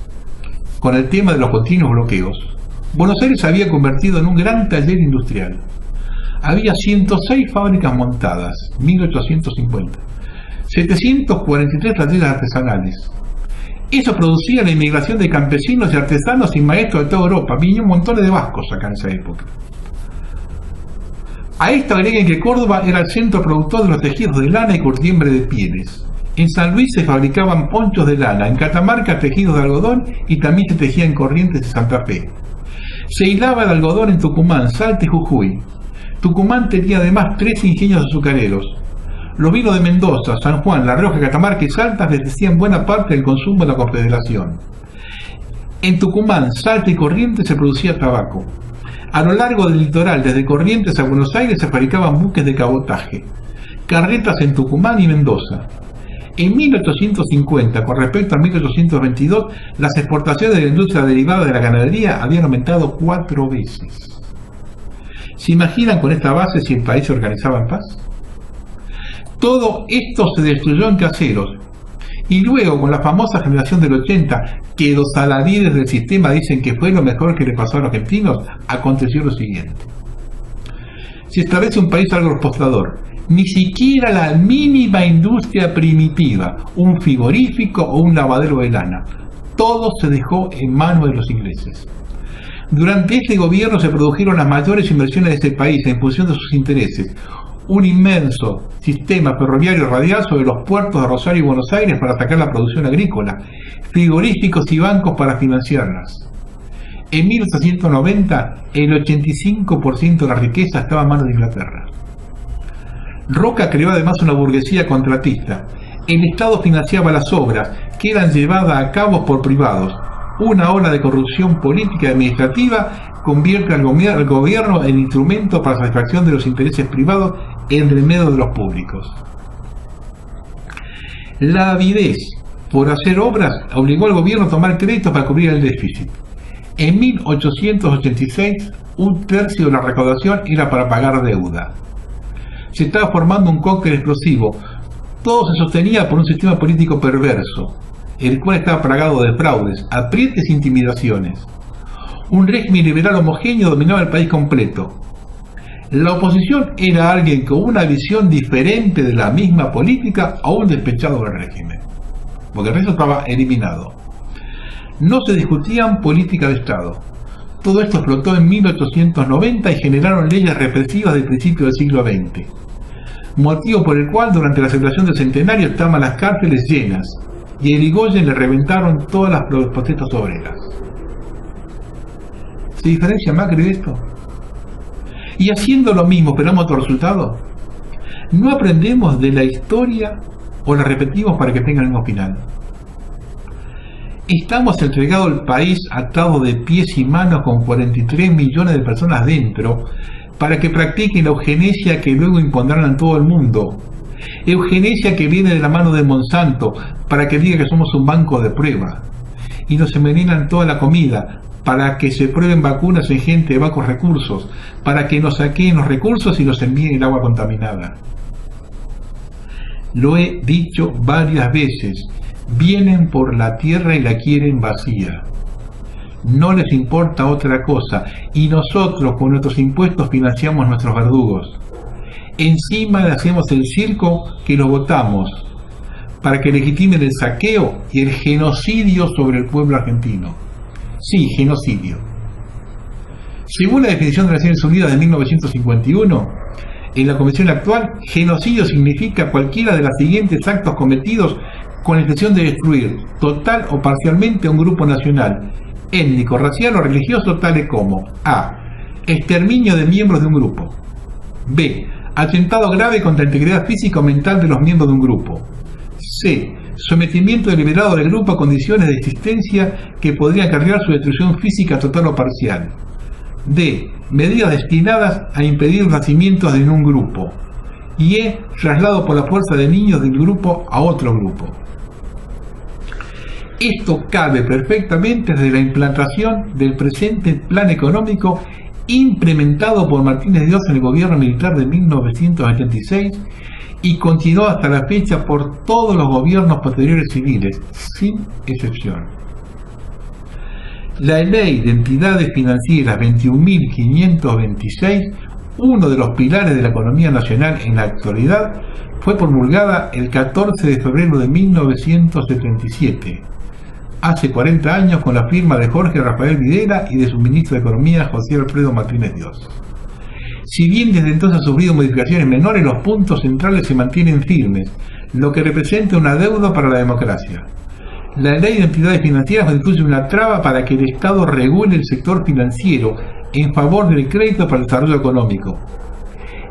con el tema de los continuos bloqueos, Buenos Aires se había convertido en un gran taller industrial. Había 106 fábricas montadas, 1850. 743 talleres artesanales. Eso producía la inmigración de campesinos y artesanos y maestros de toda Europa. Vinieron un montón de vascos acá en esa época. A esto agreguen que Córdoba era el centro productor de los tejidos de lana y curtiembre de pieles. En San Luis se fabricaban ponchos de lana, en Catamarca tejidos de algodón y también se tejía en Corrientes de Santa Fe. Se hilaba el algodón en Tucumán, Salta y Jujuy. Tucumán tenía además 3 ingenios azucareros. Los vinos de Mendoza, San Juan, La Rioja, Catamarca y Salta abastecían buena parte del consumo de la Confederación. En Tucumán, Salta y Corrientes se producía tabaco. A lo largo del litoral, desde Corrientes a Buenos Aires, se fabricaban buques de cabotaje, carretas en Tucumán y Mendoza. En 1850, con respecto a 1822, las exportaciones de la industria derivada de la ganadería habían aumentado 4 veces. ¿Se imaginan con esta base si el país se organizaba en paz? Todo esto se destruyó en Caseros. Y luego, con la famosa generación del 80, que los aladides del sistema dicen que fue lo mejor que le pasó a los argentinos, aconteció lo siguiente. Se establece un país agroexportador. Ni siquiera la mínima industria primitiva, un frigorífico o un lavadero de lana. Todo se dejó en manos de los ingleses. Durante este gobierno se produjeron las mayores inversiones de este país en función de sus intereses. Un inmenso sistema ferroviario radial sobre los puertos de Rosario y Buenos Aires para atacar la producción agrícola, frigoríficos y bancos para financiarlas. En 1890, el 85% de la riqueza estaba en manos de Inglaterra. Roca creó además una burguesía contratista. El Estado financiaba las obras, que eran llevadas a cabo por privados. Una ola de corrupción política y administrativa convierte al gobierno en instrumento para la satisfacción de los intereses privados en remedio de los públicos. La avidez por hacer obras obligó al gobierno a tomar créditos para cubrir el déficit. En 1886, un tercio de la recaudación era para pagar deuda. Se estaba formando un cóctel explosivo. Todo se sostenía por un sistema político perverso, el cual estaba plagado de fraudes, aprietes e intimidaciones. Un régimen liberal homogéneo dominaba el país completo. La oposición era alguien con una visión diferente de la misma política o un despechado del régimen, porque el resto estaba eliminado. No se discutían política de Estado. Todo esto explotó en 1890 y generaron leyes represivas del principio del siglo XX, motivo por el cual durante la celebración del centenario estaban las cárceles llenas y a Irigoyen le reventaron todas las protestas obreras. ¿Se diferencia Macri de esto? Y haciendo lo mismo, ¿esperamos otro resultado? ¿No aprendemos de la historia o la repetimos para que tenga el mismo final? Estamos entregados al país atado de pies y manos con 43 millones de personas dentro para que practiquen la eugenesia que luego impondrán en todo el mundo. Eugenesia que viene de la mano de Monsanto para que diga que somos un banco de prueba. Y nos envenenan toda la comida para que se prueben vacunas en gente de bajos recursos, para que nos saqueen los recursos y nos envíen el agua contaminada. Lo he dicho varias veces. Vienen por la tierra y la quieren vacía. No les importa otra cosa, y nosotros con nuestros impuestos financiamos nuestros verdugos. Encima le hacemos el circo que los votamos, para que legitimen el saqueo y el genocidio sobre el pueblo argentino. Sí, genocidio. Según la definición de las Naciones Unidas de 1951, en la convención actual, genocidio significa cualquiera de los siguientes actos cometidos con la intención de destruir total o parcialmente a un grupo nacional, étnico, racial o religioso, tales como a. Exterminio de miembros de un grupo. B. Atentado grave contra la integridad física o mental de los miembros de un grupo. C. Sometimiento deliberado del grupo a condiciones de existencia que podrían acarrear su destrucción física total o parcial. D. Medidas destinadas a impedir los nacimientos en un grupo. Y E. Traslado por la fuerza de niños del grupo a otro grupo. Esto cabe perfectamente desde la implantación del presente plan económico implementado por Martínez Dios en el gobierno militar de 1976 y continuó hasta la fecha por todos los gobiernos posteriores civiles, sin excepción. La Ley de Entidades Financieras 21.526, uno de los pilares de la economía nacional en la actualidad, fue promulgada el 14 de febrero de 1977. Hace 40 años, con la firma de Jorge Rafael Videla y de su ministro de Economía, José Alfredo Martínez Dios. Si bien desde entonces ha sufrido modificaciones menores, los puntos centrales se mantienen firmes, lo que representa una deuda para la democracia. La Ley de Entidades Financieras constituye una traba para que el Estado regule el sector financiero en favor del crédito para el desarrollo económico.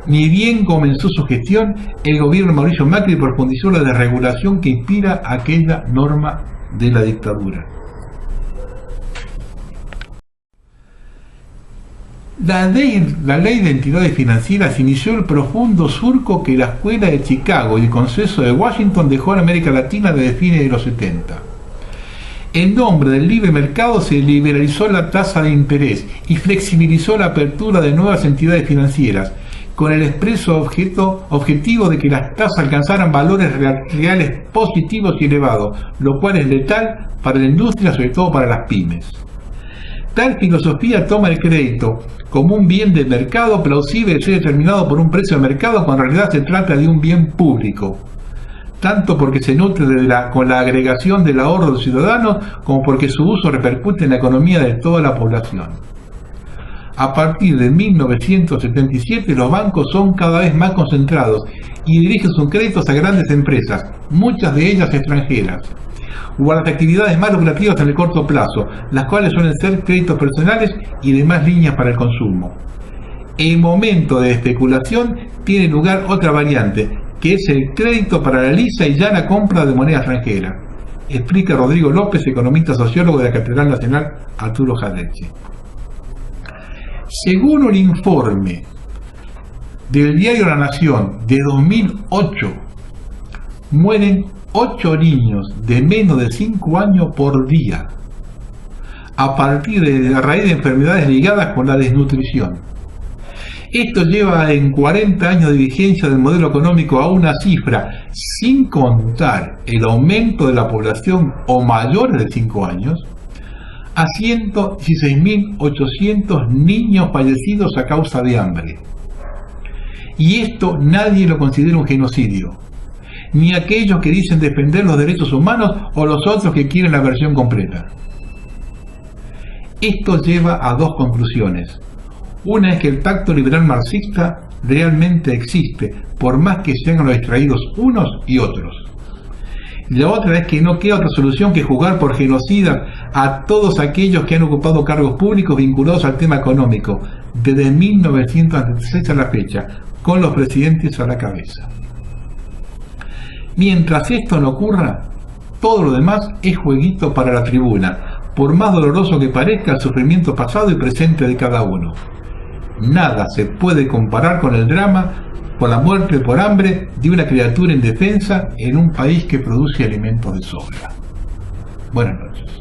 Ni bien comenzó su gestión, el gobierno de Mauricio Macri profundizó la desregulación que inspira aquella norma de la dictadura. La ley de entidades financieras inició el profundo surco que la Escuela de Chicago y el Consenso de Washington dejó en América Latina desde fines de los 70. En nombre del libre mercado se liberalizó la tasa de interés y flexibilizó la apertura de nuevas entidades financieras, con el expreso objetivo de que las tasas alcanzaran valores reales positivos y elevados, lo cual es letal para la industria, sobre todo para las pymes. Tal filosofía toma el crédito como un bien de mercado plausible de ser determinado por un precio de mercado, cuando en realidad se trata de un bien público, tanto porque se nutre con la agregación del ahorro de los ciudadanos, como porque su uso repercute en la economía de toda la población. A partir de 1977, los bancos son cada vez más concentrados y dirigen sus créditos a grandes empresas, muchas de ellas extranjeras, o a las actividades más lucrativas en el corto plazo, las cuales suelen ser créditos personales y demás líneas para el consumo. En momento de especulación tiene lugar otra variante, que es el crédito para la lisa y llana compra de moneda extranjera, explica Rodrigo López, economista sociólogo de la Catedral Nacional Arturo Jauretche. Según un informe del diario La Nación de 2008, mueren 8 niños de menos de 5 años por día, a raíz de enfermedades ligadas con la desnutrición. Esto lleva en 40 años de vigencia del modelo económico a una cifra, sin contar el aumento de la población o mayores de 5 años, a 116.800 niños fallecidos a causa de hambre. Y esto nadie lo considera un genocidio, ni aquellos que dicen defender los derechos humanos o los otros que quieren la versión completa. Esto lleva a dos conclusiones. Una es que el pacto liberal marxista realmente existe, por más que sean los extraídos unos y otros. La otra es que no queda otra solución que juzgar por genocida a todos aquellos que han ocupado cargos públicos vinculados al tema económico, desde 1976 a la fecha, con los presidentes a la cabeza. Mientras esto no ocurra, todo lo demás es jueguito para la tribuna, por más doloroso que parezca el sufrimiento pasado y presente de cada uno. Nada se puede comparar con el drama por la muerte por hambre de una criatura indefensa en un país que produce alimentos de sobra. Buenas noches.